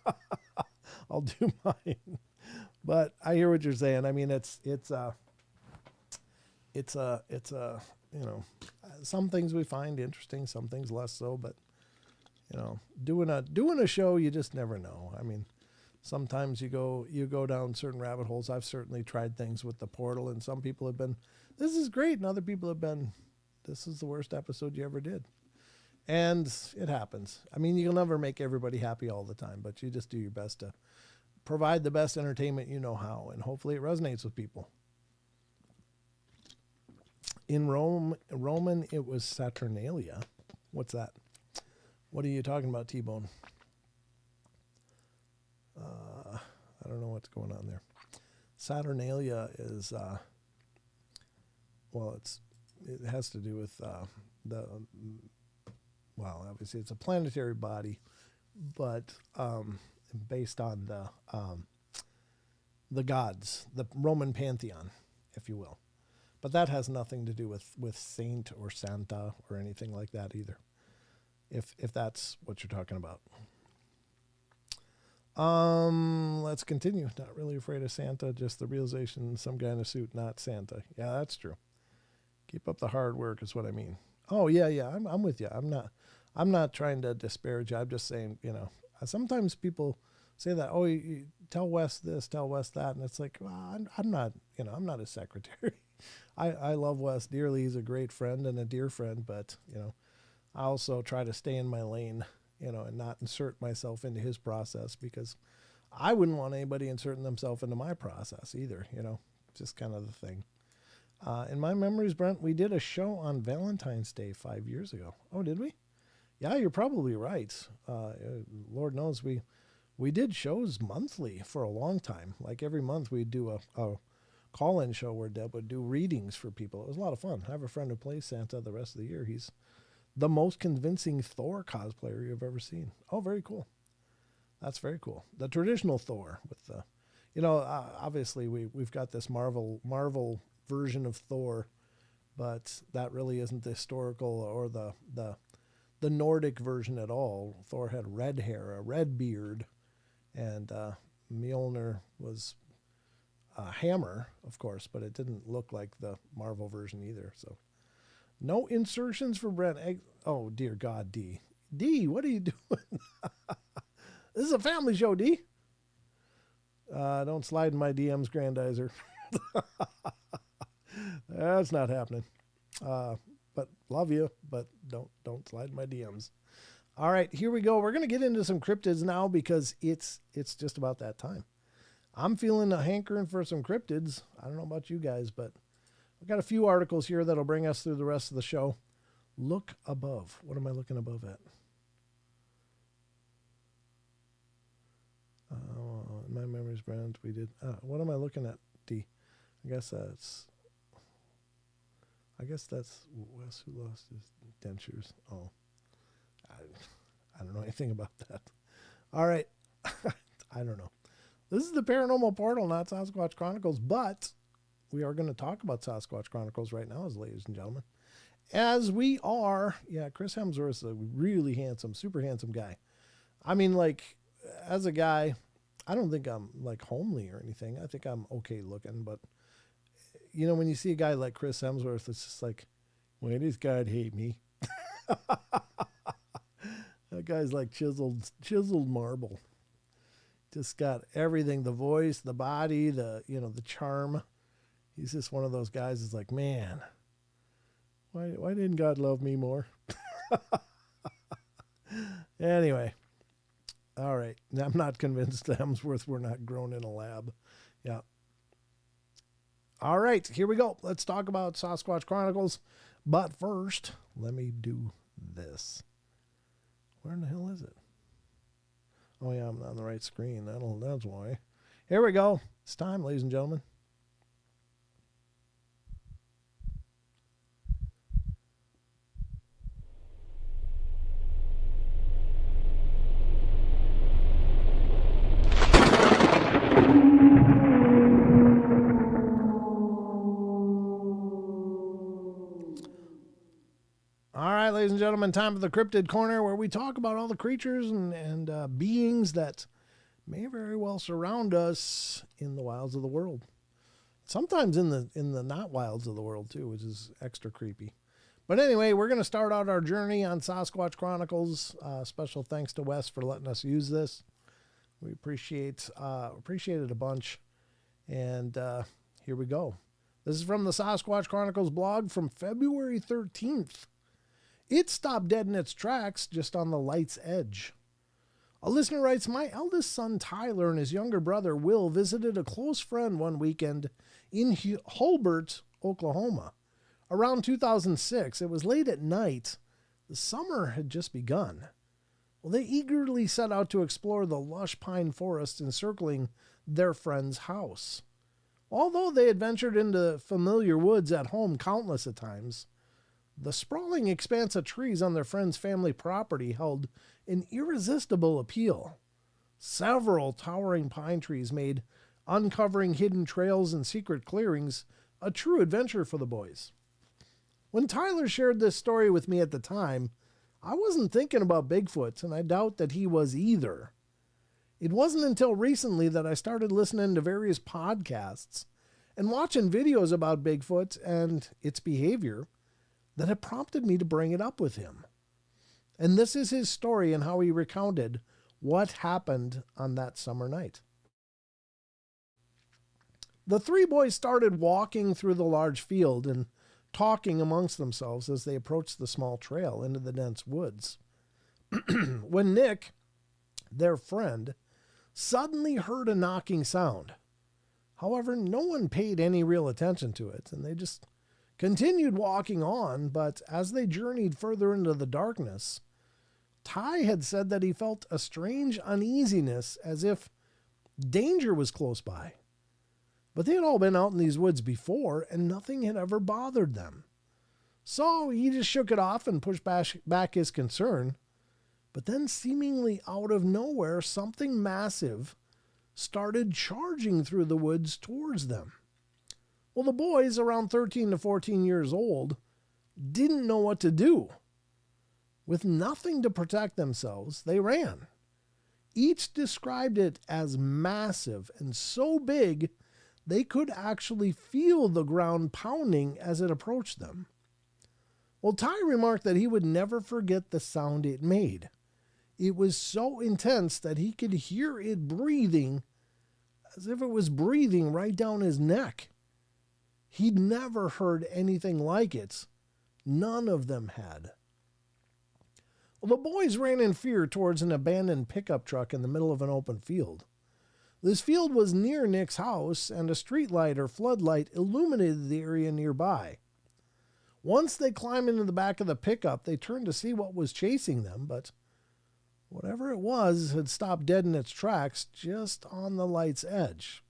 I'll do mine. But I hear what you're saying. I mean, it's some things we find interesting, some things less so, but doing a show, you just never know. I mean, sometimes you go down certain rabbit holes. I've certainly tried things with the portal, and some people have been, this is great, and other people have been, this is the worst episode you ever did. And it happens. I mean, you'll never make everybody happy all the time, but you just do your best to provide the best entertainment you know how, and hopefully it resonates with people. In Roman, it was Saturnalia. What's that? What are you talking about, T-Bone? I don't know what's going on there. Saturnalia is, it has to do with obviously it's a planetary body, but based on the gods, the Roman pantheon, if you will. But that has nothing to do with saint or Santa or anything like that either, if that's what you're talking about. Let's continue. Not really afraid of Santa, just the realization some guy in a suit, not Santa. Yeah, that's true. Keep up the hard work is what I mean. Oh yeah, I'm with you. I'm not trying to disparage you. I'm just saying, sometimes people say that, oh, you tell Wes this, tell Wes that, and it's like, well, I'm not his secretary. I love Wes dearly. He's a great friend and a dear friend, but I also try to stay in my lane, and not insert myself into his process, because I wouldn't want anybody inserting themselves into my process either, just kind of the thing. In my memories, Brent, we did a show on Valentine's Day 5 years ago. Oh, did we? Yeah, you're probably right. Lord knows we did shows monthly for a long time. Like every month we'd do a call-in show where Deb would do readings for people. It was a lot of fun. I have a friend who plays Santa the rest of the year. He's the most convincing Thor cosplayer you've ever seen. Oh, very cool. That's very cool. The traditional Thor with the, obviously we've got this Marvel version of Thor, but that really isn't the historical or the Nordic version at all. Thor had red hair, a red beard, and Mjolnir was a hammer, of course, but it didn't look like the Marvel version either. So no insertions for Brent. Oh, dear God, D. D, what are you doing? This is a family show, D. Don't slide in my DMs, Grandizer. That's not happening. But love you, but don't slide in my DMs. All right, here we go. We're going to get into some cryptids now because it's just about that time. I'm feeling a hankering for some cryptids. I don't know about you guys, but I've got a few articles here that'll bring us through the rest of the show. Look above. What am I looking above at? In my memories, Brand, we did. What am I looking at, D? I guess that's Wes who lost his dentures. Oh, I don't know anything about that. All right. I don't know. This is the Paranormal Portal, not Sasquatch Chronicles, but we are going to talk about Sasquatch Chronicles right now, ladies and gentlemen. As we are, Chris Hemsworth is a really handsome, super handsome guy. I mean, like, as a guy, I don't think I'm, like, homely or anything. I think I'm okay looking, but when you see a guy like Chris Hemsworth, it's just like, why does God hate me? That guy's like chiseled marble. Just got everything, the voice, the body, the charm. He's just one of those guys that's like, man, why didn't God love me more? Anyway. All right. I'm not convinced the Hemsworth were not grown in a lab. Yeah. All right, here we go. Let's talk about Sasquatch Chronicles. But first, let me do this. Where in the hell is it? Oh, yeah, I'm on the right screen. That's why. Here we go. It's time, ladies and gentlemen. Ladies and gentlemen, time for the Cryptid Corner, where we talk about all the creatures and beings that may very well surround us in the wilds of the world. Sometimes in the not wilds of the world too, which is extra creepy. But anyway, we're going to start out our journey on Sasquatch Chronicles. Special thanks to Wes for letting us use this. We appreciate it a bunch. And here we go. This is from the Sasquatch Chronicles blog from February 13th. It stopped dead in its tracks just on the light's edge. A listener writes, my eldest son Tyler and his younger brother Will visited a close friend one weekend in Hobart, Oklahoma. Around 2006, it was late at night. The summer had just begun. Well, they eagerly set out to explore the lush pine forest encircling their friend's house. Although they had ventured into familiar woods at home countless of times, the sprawling expanse of trees on their friend's family property held an irresistible appeal. Several towering pine trees made uncovering hidden trails and secret clearings a true adventure for the boys. When Tyler shared this story with me at the time, I wasn't thinking about Bigfoot, and I doubt that he was either. It wasn't until recently that I started listening to various podcasts and watching videos about Bigfoot and its behavior that it prompted me to bring it up with him. And this is his story and how he recounted what happened on that summer night. The three boys started walking through the large field and talking amongst themselves as they approached the small trail into the dense woods. When Nick, their friend, suddenly heard a knocking sound. However, no one paid any real attention to it, and they just continued walking on. But as they journeyed further into the darkness, Ty had said that he felt a strange uneasiness, as if danger was close by. But they had all been out in these woods before, and nothing had ever bothered them. So he just shook it off and pushed back his concern. But then, seemingly out of nowhere, something massive started charging through the woods towards them. Well, the boys, around 13 to 14 years old, didn't know what to do. With nothing to protect themselves, they ran. Each described it as massive and so big they could actually feel the ground pounding as it approached them. Well, Ty remarked that he would never forget the sound it made. It was so intense that he could hear it breathing as if it was breathing right down his neck. He'd never heard anything like it. None of them had. Well, the boys ran in fear towards an abandoned pickup truck in the middle of an open field. This field was near Nick's house, and a streetlight or floodlight illuminated the area nearby. Once they climbed into the back of the pickup, they turned to see what was chasing them, but whatever it was had stopped dead in its tracks just on the light's edge,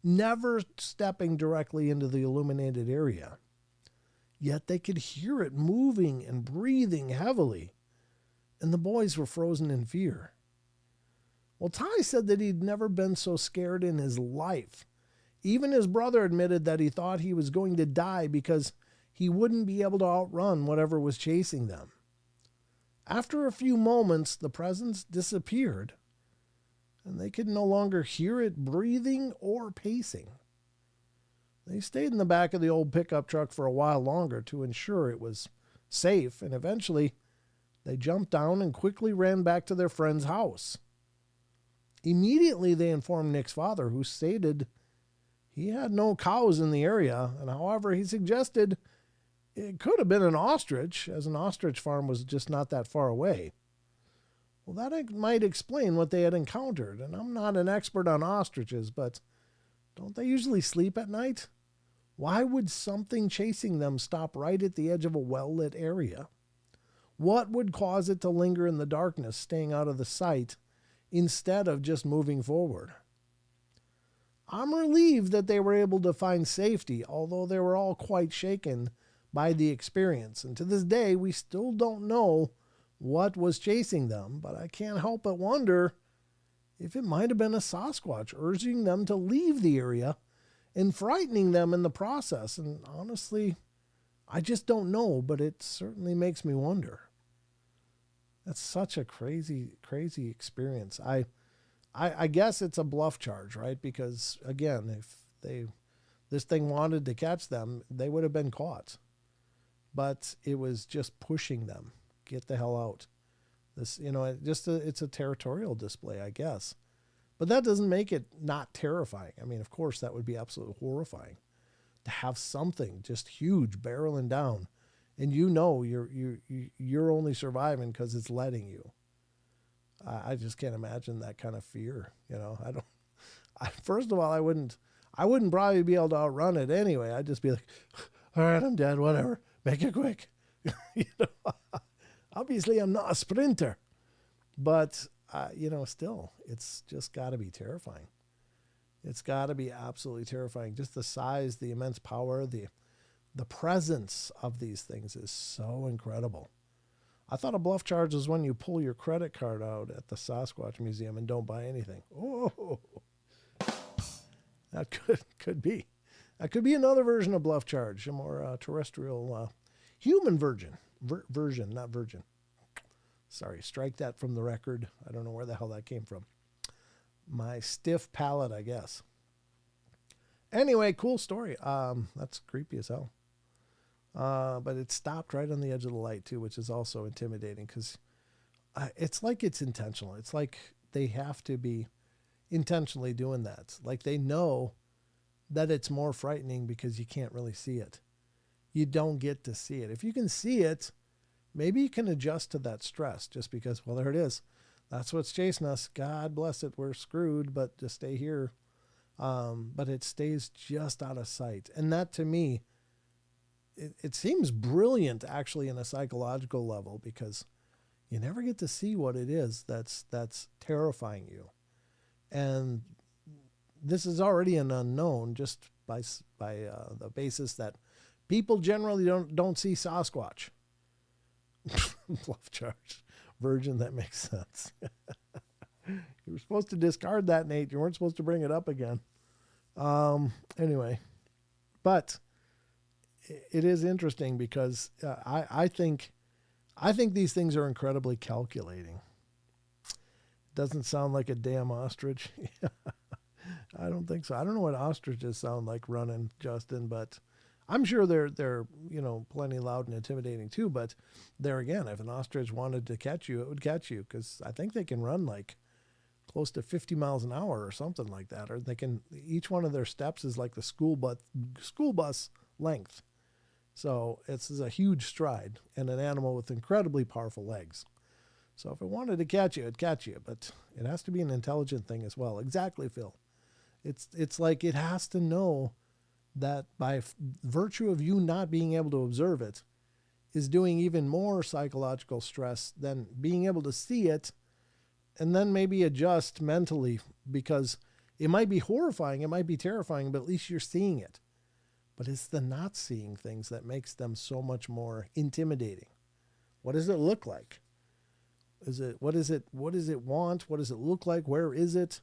never stepping directly into the illuminated area. Yet they could hear it moving and breathing heavily, and the boys were frozen in fear. Well, Ty said that he'd never been so scared in his life. Even his brother admitted that he thought he was going to die because he wouldn't be able to outrun whatever was chasing them. After a few moments, the presence disappeared, and they could no longer hear it breathing or pacing. They stayed in the back of the old pickup truck for a while longer to ensure it was safe, and eventually they jumped down and quickly ran back to their friend's house. Immediately they informed Nick's father, who stated he had no cows in the area, and however he suggested it could have been an ostrich, as an ostrich farm was just not that far away. Well, that might explain what they had encountered, and I'm not an expert on ostriches, but don't they usually sleep at night? Why would something chasing them stop right at the edge of a well-lit area? What would cause it to linger in the darkness, staying out of the sight, instead of just moving forward? I'm relieved that they were able to find safety, although they were all quite shaken by the experience. And to this day, we still don't know what was chasing them, but I can't help but wonder if it might have been a Sasquatch urging them to leave the area and frightening them in the process. And honestly, I just don't know, but it certainly makes me wonder. That's such a crazy, crazy experience. I guess it's a bluff charge, right? Because again, if this thing wanted to catch them, they would have been caught. But it was just pushing them. Get the hell out. This, it's a territorial display, I guess. But that doesn't make it not terrifying. I mean, of course, that would be absolutely horrifying to have something just huge barreling down, and you're only surviving because it's letting you. I just can't imagine that kind of fear. First of all, I wouldn't probably be able to outrun it anyway. I'd just be like, all right, I'm dead, whatever. Make it quick. Obviously I'm not a sprinter, but still, it's just got to be terrifying. It's got to be absolutely terrifying. Just the size, the immense power, the presence of these things is so incredible. I thought a bluff charge is when you pull your credit card out at the Sasquatch Museum and don't buy anything. Oh, that could be. That could be another version of bluff charge, a more terrestrial, human version, not virgin. Sorry, strike that from the record. I don't know where the hell that came from. My stiff palate, I guess. Anyway, cool story. That's creepy as hell. But it stopped right on the edge of the light too, which is also intimidating because it's like it's intentional. It's like they have to be intentionally doing that. Like they know that it's more frightening because you can't really see it. You don't get to see it. If you can see it, maybe you can adjust to that stress just because, well, there it is. That's what's chasing us. God bless it. We're screwed, but just stay here. but it stays just out of sight. And that, to me, it seems brilliant, actually, in a psychological level, because you never get to see what it is that's terrifying you. And this is already an unknown just by the basis that people generally don't see Sasquatch. Bluff charge. Virgin, that makes sense. You were supposed to discard that, Nate. You weren't supposed to bring it up again. Anyway, but it is interesting because I think these things are incredibly calculating. Doesn't sound like a damn ostrich. I don't think so. I don't know what ostriches sound like running, Justin, but I'm sure they're plenty loud and intimidating too. But there again, if an ostrich wanted to catch you, it would catch you, because I think they can run like close to 50 miles an hour or something like that. Or they can, each one of their steps is like the school bus length. So it's a huge stride, and an animal with incredibly powerful legs. So if it wanted to catch you, it'd catch you, but it has to be an intelligent thing as well. Exactly, Phil. It's like it has to know that by virtue of you not being able to observe it is doing even more psychological stress than being able to see it and then maybe adjust mentally, because it might be horrifying, it might be terrifying, but at least you're seeing it. But it's the not seeing things that makes them so much more intimidating. What does it look like? What does it want? What does it look like? Where is it?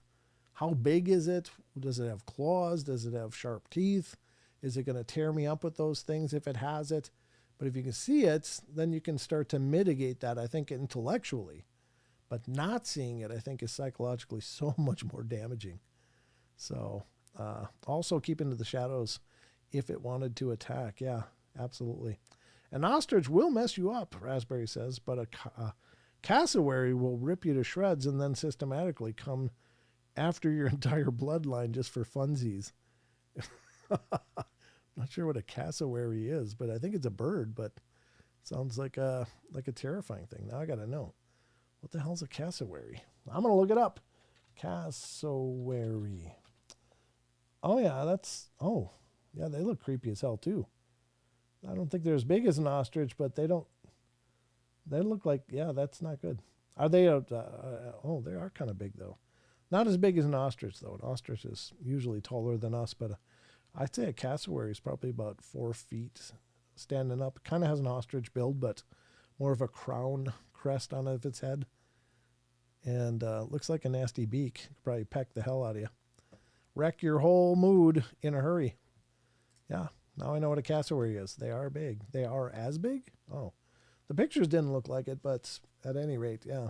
How big is it? Does it have claws? Does it have sharp teeth? Is it going to tear me up with those things if it has it? But if you can see it, then you can start to mitigate that, I think, intellectually. But not seeing it, I think, is psychologically so much more damaging. So also keep into the shadows if it wanted to attack. Yeah, absolutely. An ostrich will mess you up, Raspberry says, but a cassowary will rip you to shreds and then systematically come after your entire bloodline just for funsies. Not sure what a cassowary is, but I think it's a bird, but sounds like a terrifying thing. Now I got to know. What the hell's a cassowary? I'm going to look it up. Cassowary. Oh, yeah, they look creepy as hell, too. I don't think they're as big as an ostrich, but they look like, yeah, that's not good. Are they, they are kind of big, though. Not as big as an ostrich, though. An ostrich is usually taller than us, but I'd say a cassowary is probably about 4 feet standing up. Kind of has an ostrich build, but more of a crown crest on its head. And looks like a nasty beak. Could probably peck the hell out of you. Wreck your whole mood in a hurry. Yeah, now I know what a cassowary is. They are big. They are as big? Oh, the pictures didn't look like it, but at any rate, yeah.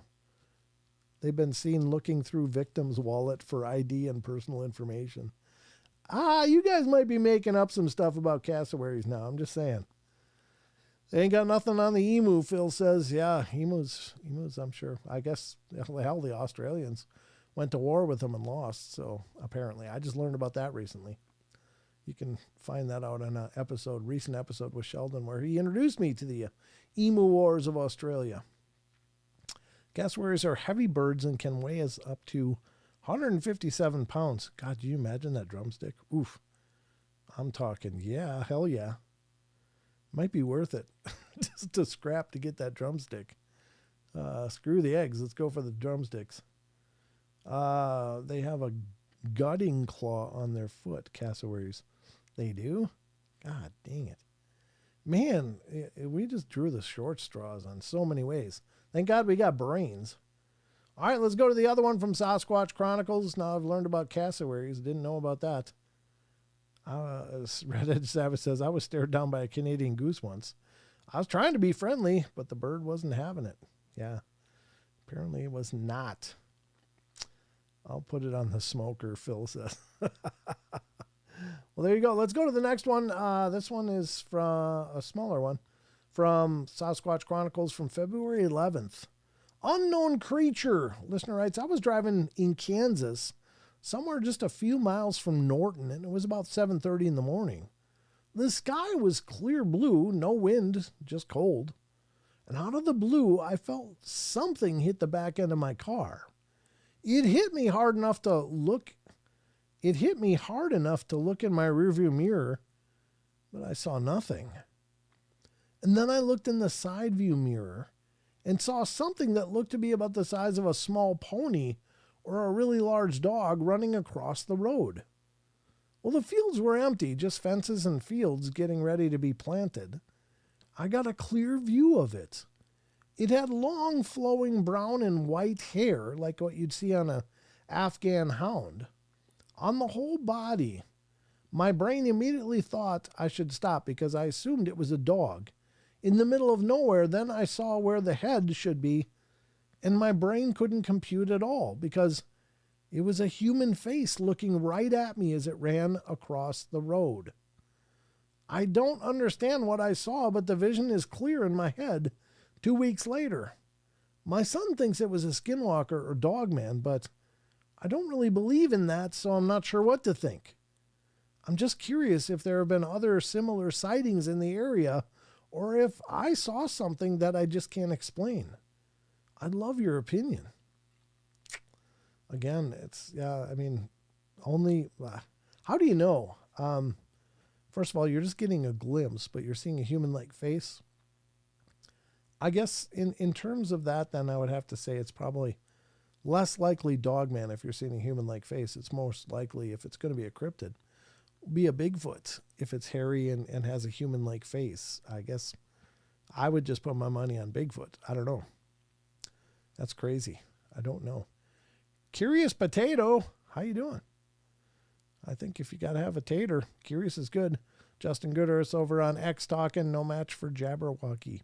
They've been seen looking through victims' wallet for ID and personal information. You guys might be making up some stuff about cassowaries now. I'm just saying. They ain't got nothing on the emu, Phil says. Yeah, emus, I'm sure. I guess, hell, the Australians went to war with them and lost. So apparently, I just learned about that recently. You can find that out on a recent episode with Sheldon, where he introduced me to the emu wars of Australia. Cassowaries are heavy birds and can weigh us up to 157 pounds. God, do you imagine that drumstick? Oof. I'm talking, yeah, hell yeah. Might be worth it just to scrap to get that drumstick. Screw the eggs. Let's go for the drumsticks. They have a gutting claw on their foot, cassowaries. They do? God dang it. Man, we just drew the short straws on so many ways. Thank God we got brains. All right, let's go to the other one from Sasquatch Chronicles. Now I've learned about cassowaries. Didn't know about that. Red Edge Savage says, I was stared down by a Canadian goose once. I was trying to be friendly, but the bird wasn't having it. Yeah, apparently it was not. I'll put it on the smoker, Phil says. Well, there you go. Let's go to the next one. This one is from a smaller one from Sasquatch Chronicles from February 11th. Unknown creature. Listener writes, I was driving in Kansas, somewhere just a few miles from Norton, and it was about 7:30 in the morning. The sky was clear blue, no wind, just cold. And out of the blue, I felt something hit the back end of my car. It hit me hard enough to look It hit me hard enough to look in my rearview mirror, but I saw nothing. And then I looked in the side view mirror and saw something that looked to be about the size of a small pony or a really large dog running across the road. Well, the fields were empty, just fences and fields getting ready to be planted. I got a clear view of it. It had long flowing brown and white hair like what you'd see on an Afghan hound. On the whole body, my brain immediately thought I should stop because I assumed it was a dog. In the middle of nowhere, then I saw where the head should be, and my brain couldn't compute at all because it was a human face looking right at me as it ran across the road. I don't understand what I saw, but the vision is clear in my head 2 weeks later. My son thinks it was a skinwalker or dogman, but I don't really believe in that, so I'm not sure what to think. I'm just curious if there have been other similar sightings in the area or if I saw something that I just can't explain. I'd love your opinion. Again, how do you know? First of all, you're just getting a glimpse, but you're seeing a human-like face. I guess in terms of that, then I would have to say it's probably less likely dogman if you're seeing a human-like face. It's most likely, if it's going to be a cryptid, be a Bigfoot if it's hairy and has a human-like face. I guess I would just put my money on Bigfoot. I don't know. That's crazy. I don't know. Curious Potato, how you doing? I think if you got to have a tater, curious is good. Justin Gooder's over on X talking, no match for Jabberwocky.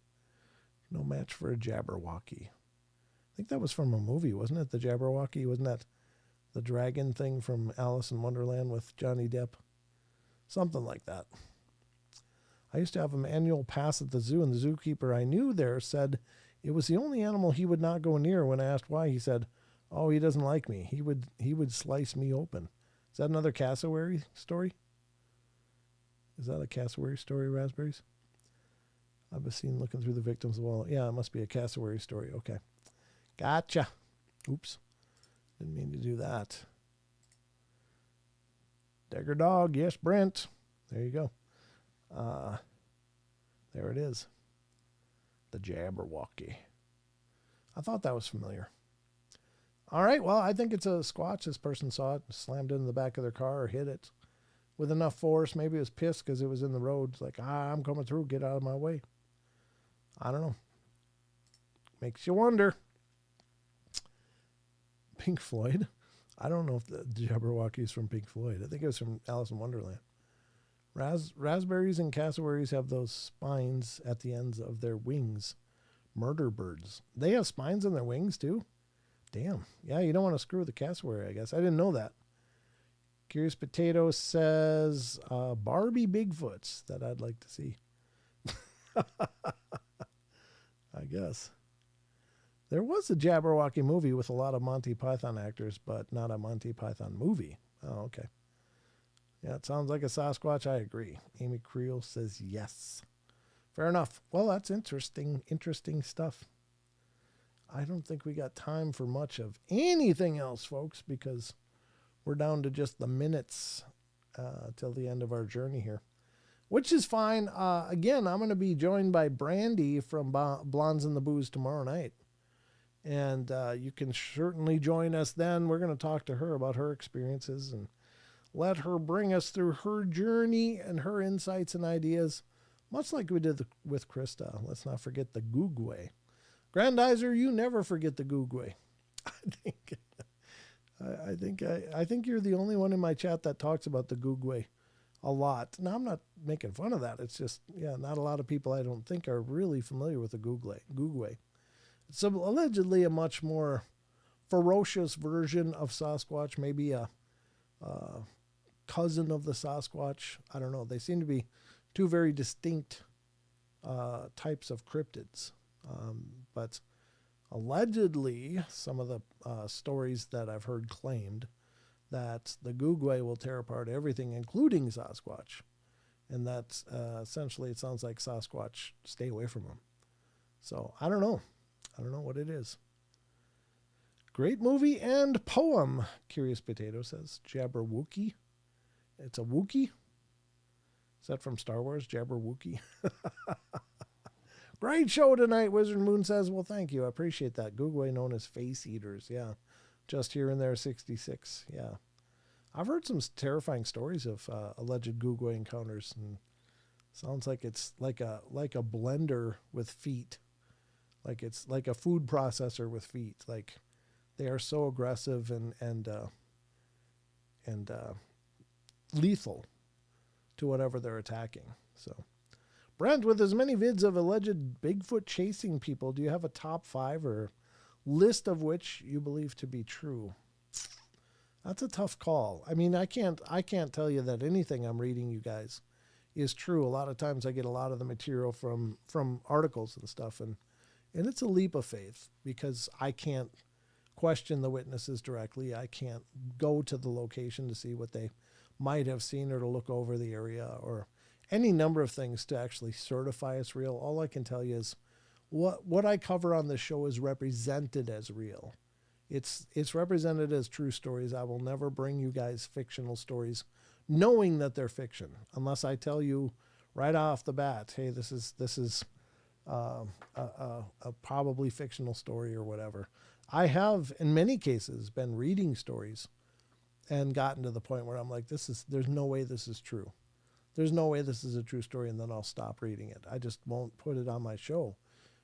No match for a Jabberwocky. I think that was from a movie, wasn't it? The Jabberwocky, wasn't that the dragon thing from Alice in Wonderland with Johnny Depp? Something like that. I used to have an annual pass at the zoo, and the zookeeper I knew there said it was the only animal he would not go near. When I asked why, he said, "Oh, he doesn't like me. He would slice me open." Is that another cassowary story? Is that a cassowary story, Raspberries? I've been seen looking through the victim's wall. Yeah, it must be a cassowary story. Okay. Gotcha. Oops. Didn't mean to do that. Dagger Dog. Yes, Brent. There you go. There it is. The Jabberwocky. I thought that was familiar. All right, well, I think it's a squatch. This person saw it, slammed it in the back of their car or hit it with enough force. Maybe it was pissed because it was in the road. It's like, I'm coming through. Get out of my way. I don't know. Makes you wonder. Pink Floyd. I don't know if the Jabberwocky is from Pink Floyd. I think it was from Alice in Wonderland. Raspberries and cassowaries have those spines at the ends of their wings. Murder birds. They have spines in their wings too? Damn. Yeah, you don't want to screw with the cassowary, I guess. I didn't know that. Curious Potato says, Barbie Bigfoots that I'd like to see. I guess. There was a Jabberwocky movie with a lot of Monty Python actors, but not a Monty Python movie. Oh, okay. Yeah, it sounds like a Sasquatch. I agree. Amy Creel says yes. Fair enough. Well, that's interesting stuff. I don't think we got time for much of anything else, folks, because we're down to just the minutes till the end of our journey here, which is fine. Again, I'm going to be joined by Brandy from Blondes in the Booze tomorrow night. And you can certainly join us then. We're going to talk to her about her experiences and let her bring us through her journey and her insights and ideas, much like we did with Krista. Let's not forget the Googway. Grandizer, you never forget the Googway. I think you're the only one in my chat that talks about the Googway a lot. Now, I'm not making fun of that. It's just, not a lot of people I don't think are really familiar with the Googway. It's allegedly a much more ferocious version of Sasquatch, maybe a cousin of the Sasquatch. I don't know. They seem to be two very distinct types of cryptids. But allegedly, some of the stories that I've heard claimed that the Googway will tear apart everything, including Sasquatch. And that's essentially, it sounds like Sasquatch, stay away from them. So I don't know. I don't know what it is. Great movie and poem, Curious Potato says. Jabberwocky. It's a Wookiee. Is that from Star Wars? Jabberwocky. Great show tonight, Wizard Moon says. Well, thank you. I appreciate that. Googway known as face eaters. Yeah. Just here and there, 66. Yeah. I've heard some terrifying stories of alleged Googway encounters, and sounds like it's like a blender with feet. Like it's like a food processor with feet. Like they are so aggressive and lethal to whatever they're attacking. So, Brent, with as many vids of alleged Bigfoot chasing people, do you have a top 5 or list of which you believe to be true? That's a tough call. I mean, I can't tell you that anything I'm reading, you guys, is true. A lot of times I get a lot of the material from articles and stuff, and it's a leap of faith because I can't question the witnesses directly. I can't go to the location to see what they might have seen or to look over the area or any number of things to actually certify it's real. All I can tell you is what I cover on this show is represented as real. It's represented as true stories. I will never bring you guys fictional stories knowing that they're fiction unless I tell you right off the bat, hey, this is a probably fictional story or whatever. I have in many cases been reading stories and gotten to the point where I'm like, there's no way this is true. There's no way this is a true story, and then I'll stop reading it. I just won't put it on my show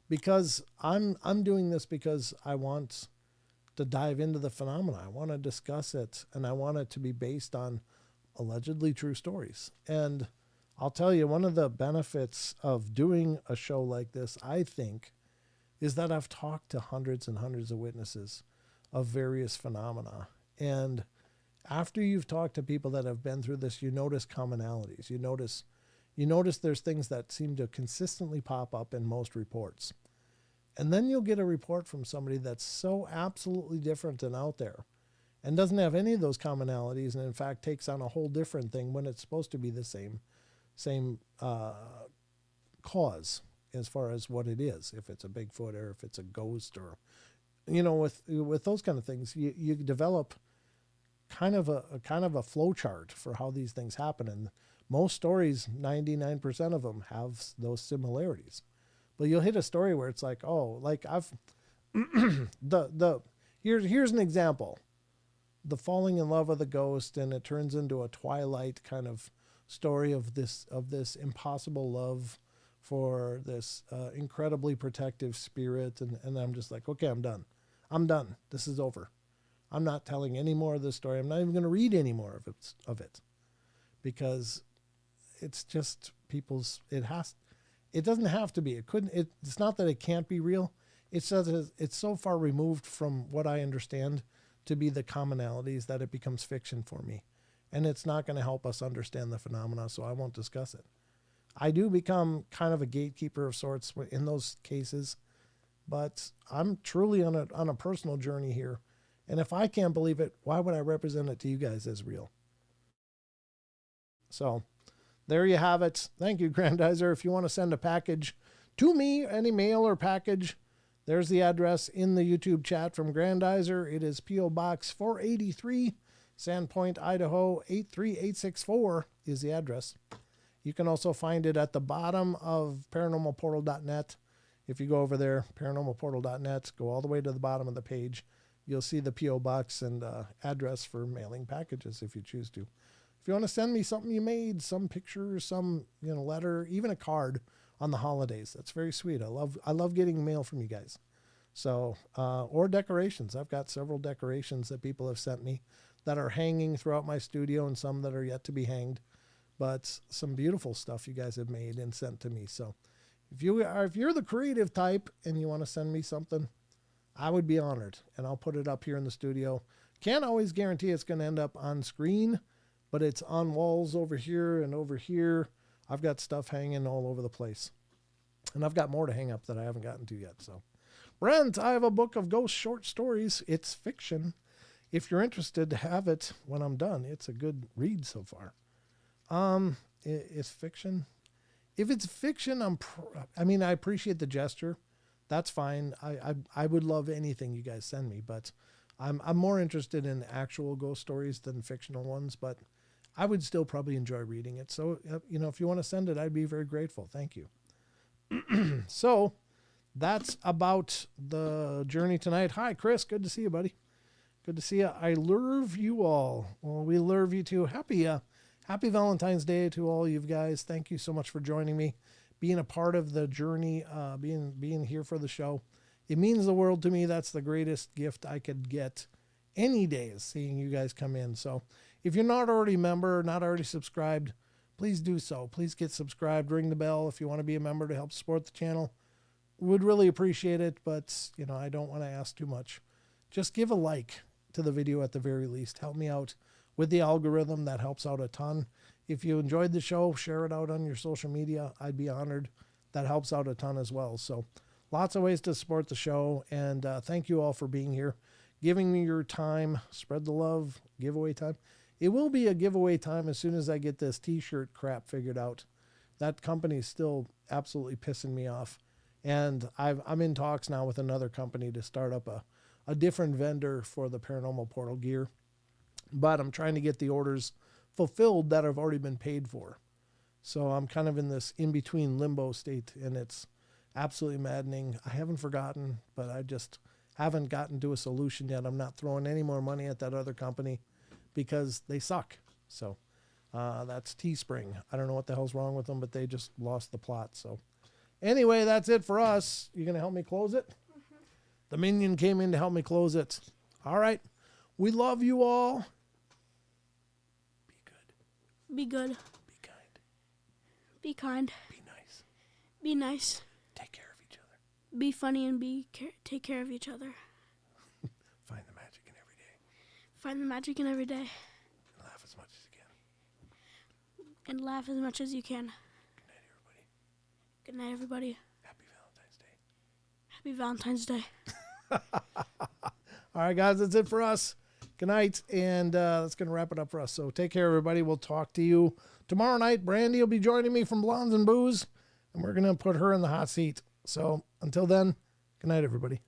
because I'm doing this because I want to dive into the phenomena. I want to discuss it, and I want it to be based on allegedly true stories. And I'll tell you, one of the benefits of doing a show like this, I think, is that I've talked to hundreds and hundreds of witnesses of various phenomena. And after you've talked to people that have been through this, you notice commonalities. You notice there's things that seem to consistently pop up in most reports. And then you'll get a report from somebody that's so absolutely different and out there and doesn't have any of those commonalities and in fact takes on a whole different thing when it's supposed to be the same cause as far as what it is, if it's a Bigfoot or if it's a ghost or, with those kind of things, you develop kind of a flow chart for how these things happen. And most stories, 99% of them have those similarities. But you'll hit a story where it's like, oh, like I've here's an example. The falling in love with a ghost, and it turns into a Twilight kind of story of this impossible love for this incredibly protective spirit. And I'm just like, okay, I'm done. This is over. I'm not telling any more of this story. I'm not even going to read any more of it because it's just it doesn't have to be. It's not that it can't be real. It's that it's so far removed from what I understand to be the commonalities that it becomes fiction for me. And it's not going to help us understand the phenomena, so I won't discuss it. I do become kind of a gatekeeper of sorts in those cases, but I'm truly on a personal journey here. And if I can't believe it, why would I represent it to you guys as real? So there you have it. Thank you, Grandizer. If you want to send a package to me, any mail or package, there's the address in the YouTube chat from Grandizer. It is P.O. Box 483, Sandpoint, Idaho, 83864 is the address. You can also find it at the bottom of paranormalportal.net. If you go over there, paranormalportal.net, go all the way to the bottom of the page, you'll see the P.O. Box and address for mailing packages if you choose to. If you want to send me something you made, some picture, some letter, even a card on the holidays, that's very sweet. I love getting mail from you guys. So, or decorations. I've got several decorations that people have sent me that are hanging throughout my studio and some that are yet to be hanged. But some beautiful stuff you guys have made and sent to me. So if you're the creative type and you want to send me something, I would be honored, and I'll put it up here in the studio. Can't always guarantee it's going to end up on screen, but it's on walls over here and over here. I've got stuff hanging all over the place, and I've got more to hang up that I haven't gotten to yet. So, Brent, I have a book of ghost short stories. It's fiction. If you're interested to have it when I'm done, it's a good read so far. It's fiction. If it's fiction, I appreciate the gesture. That's fine. I would love anything you guys send me, but I'm more interested in actual ghost stories than fictional ones, but I would still probably enjoy reading it. So, if you want to send it, I'd be very grateful. Thank you. So that's about the journey tonight. Hi, Chris. Good to see you, buddy. Good to see you. I love you all. Well, we love you too. Happy Valentine's Day to all you guys. Thank you so much for joining me, being a part of the journey, being here for the show. It means the world to me. That's the greatest gift I could get any day, is seeing you guys come in. So if you're not already a member, not already subscribed, please do so. Please get subscribed, ring the bell if you want to be a member to help support the channel. Would really appreciate it, but I don't want to ask too much. Just give a like to the video at the very least. Help me out with the algorithm. That helps out a ton. If you enjoyed the show, share it out on your social media. I'd be honored. That helps out a ton as well. So lots of ways to support the show. And thank you all for being here, giving me your time. Spread the love. Giveaway time. It will be a giveaway time as soon as I get this t-shirt crap figured out. That company's still absolutely pissing me off. And I'm in talks now with another company to start up a different vendor for the Paranormal Portal gear. But I'm trying to get the orders fulfilled that have already been paid for. So I'm kind of in this in-between limbo state, and it's absolutely maddening. I haven't forgotten, but I just haven't gotten to a solution yet. I'm not throwing any more money at that other company because they suck. So that's Teespring. I don't know what the hell's wrong with them, but they just lost the plot. So anyway, that's it for us. You going to help me close it? Mm-hmm. The minion came in to help me close it. All right. We love you all. Be good. Be good. Be kind. Be kind. Be nice. Be nice. Take care of each other. Be funny and take care of each other. Find the magic in every day. Find the magic in every day. And laugh as much as you can. And laugh as much as you can. Good night, everybody. Good night, everybody. Happy Valentine's Day. Happy Valentine's Day. All right, guys, that's it for us. Good night, and that's going to wrap it up for us. So take care, everybody. We'll talk to you tomorrow night. Brandy will be joining me from Blondes and Booze, and we're going to put her in the hot seat. So until then, good night, everybody.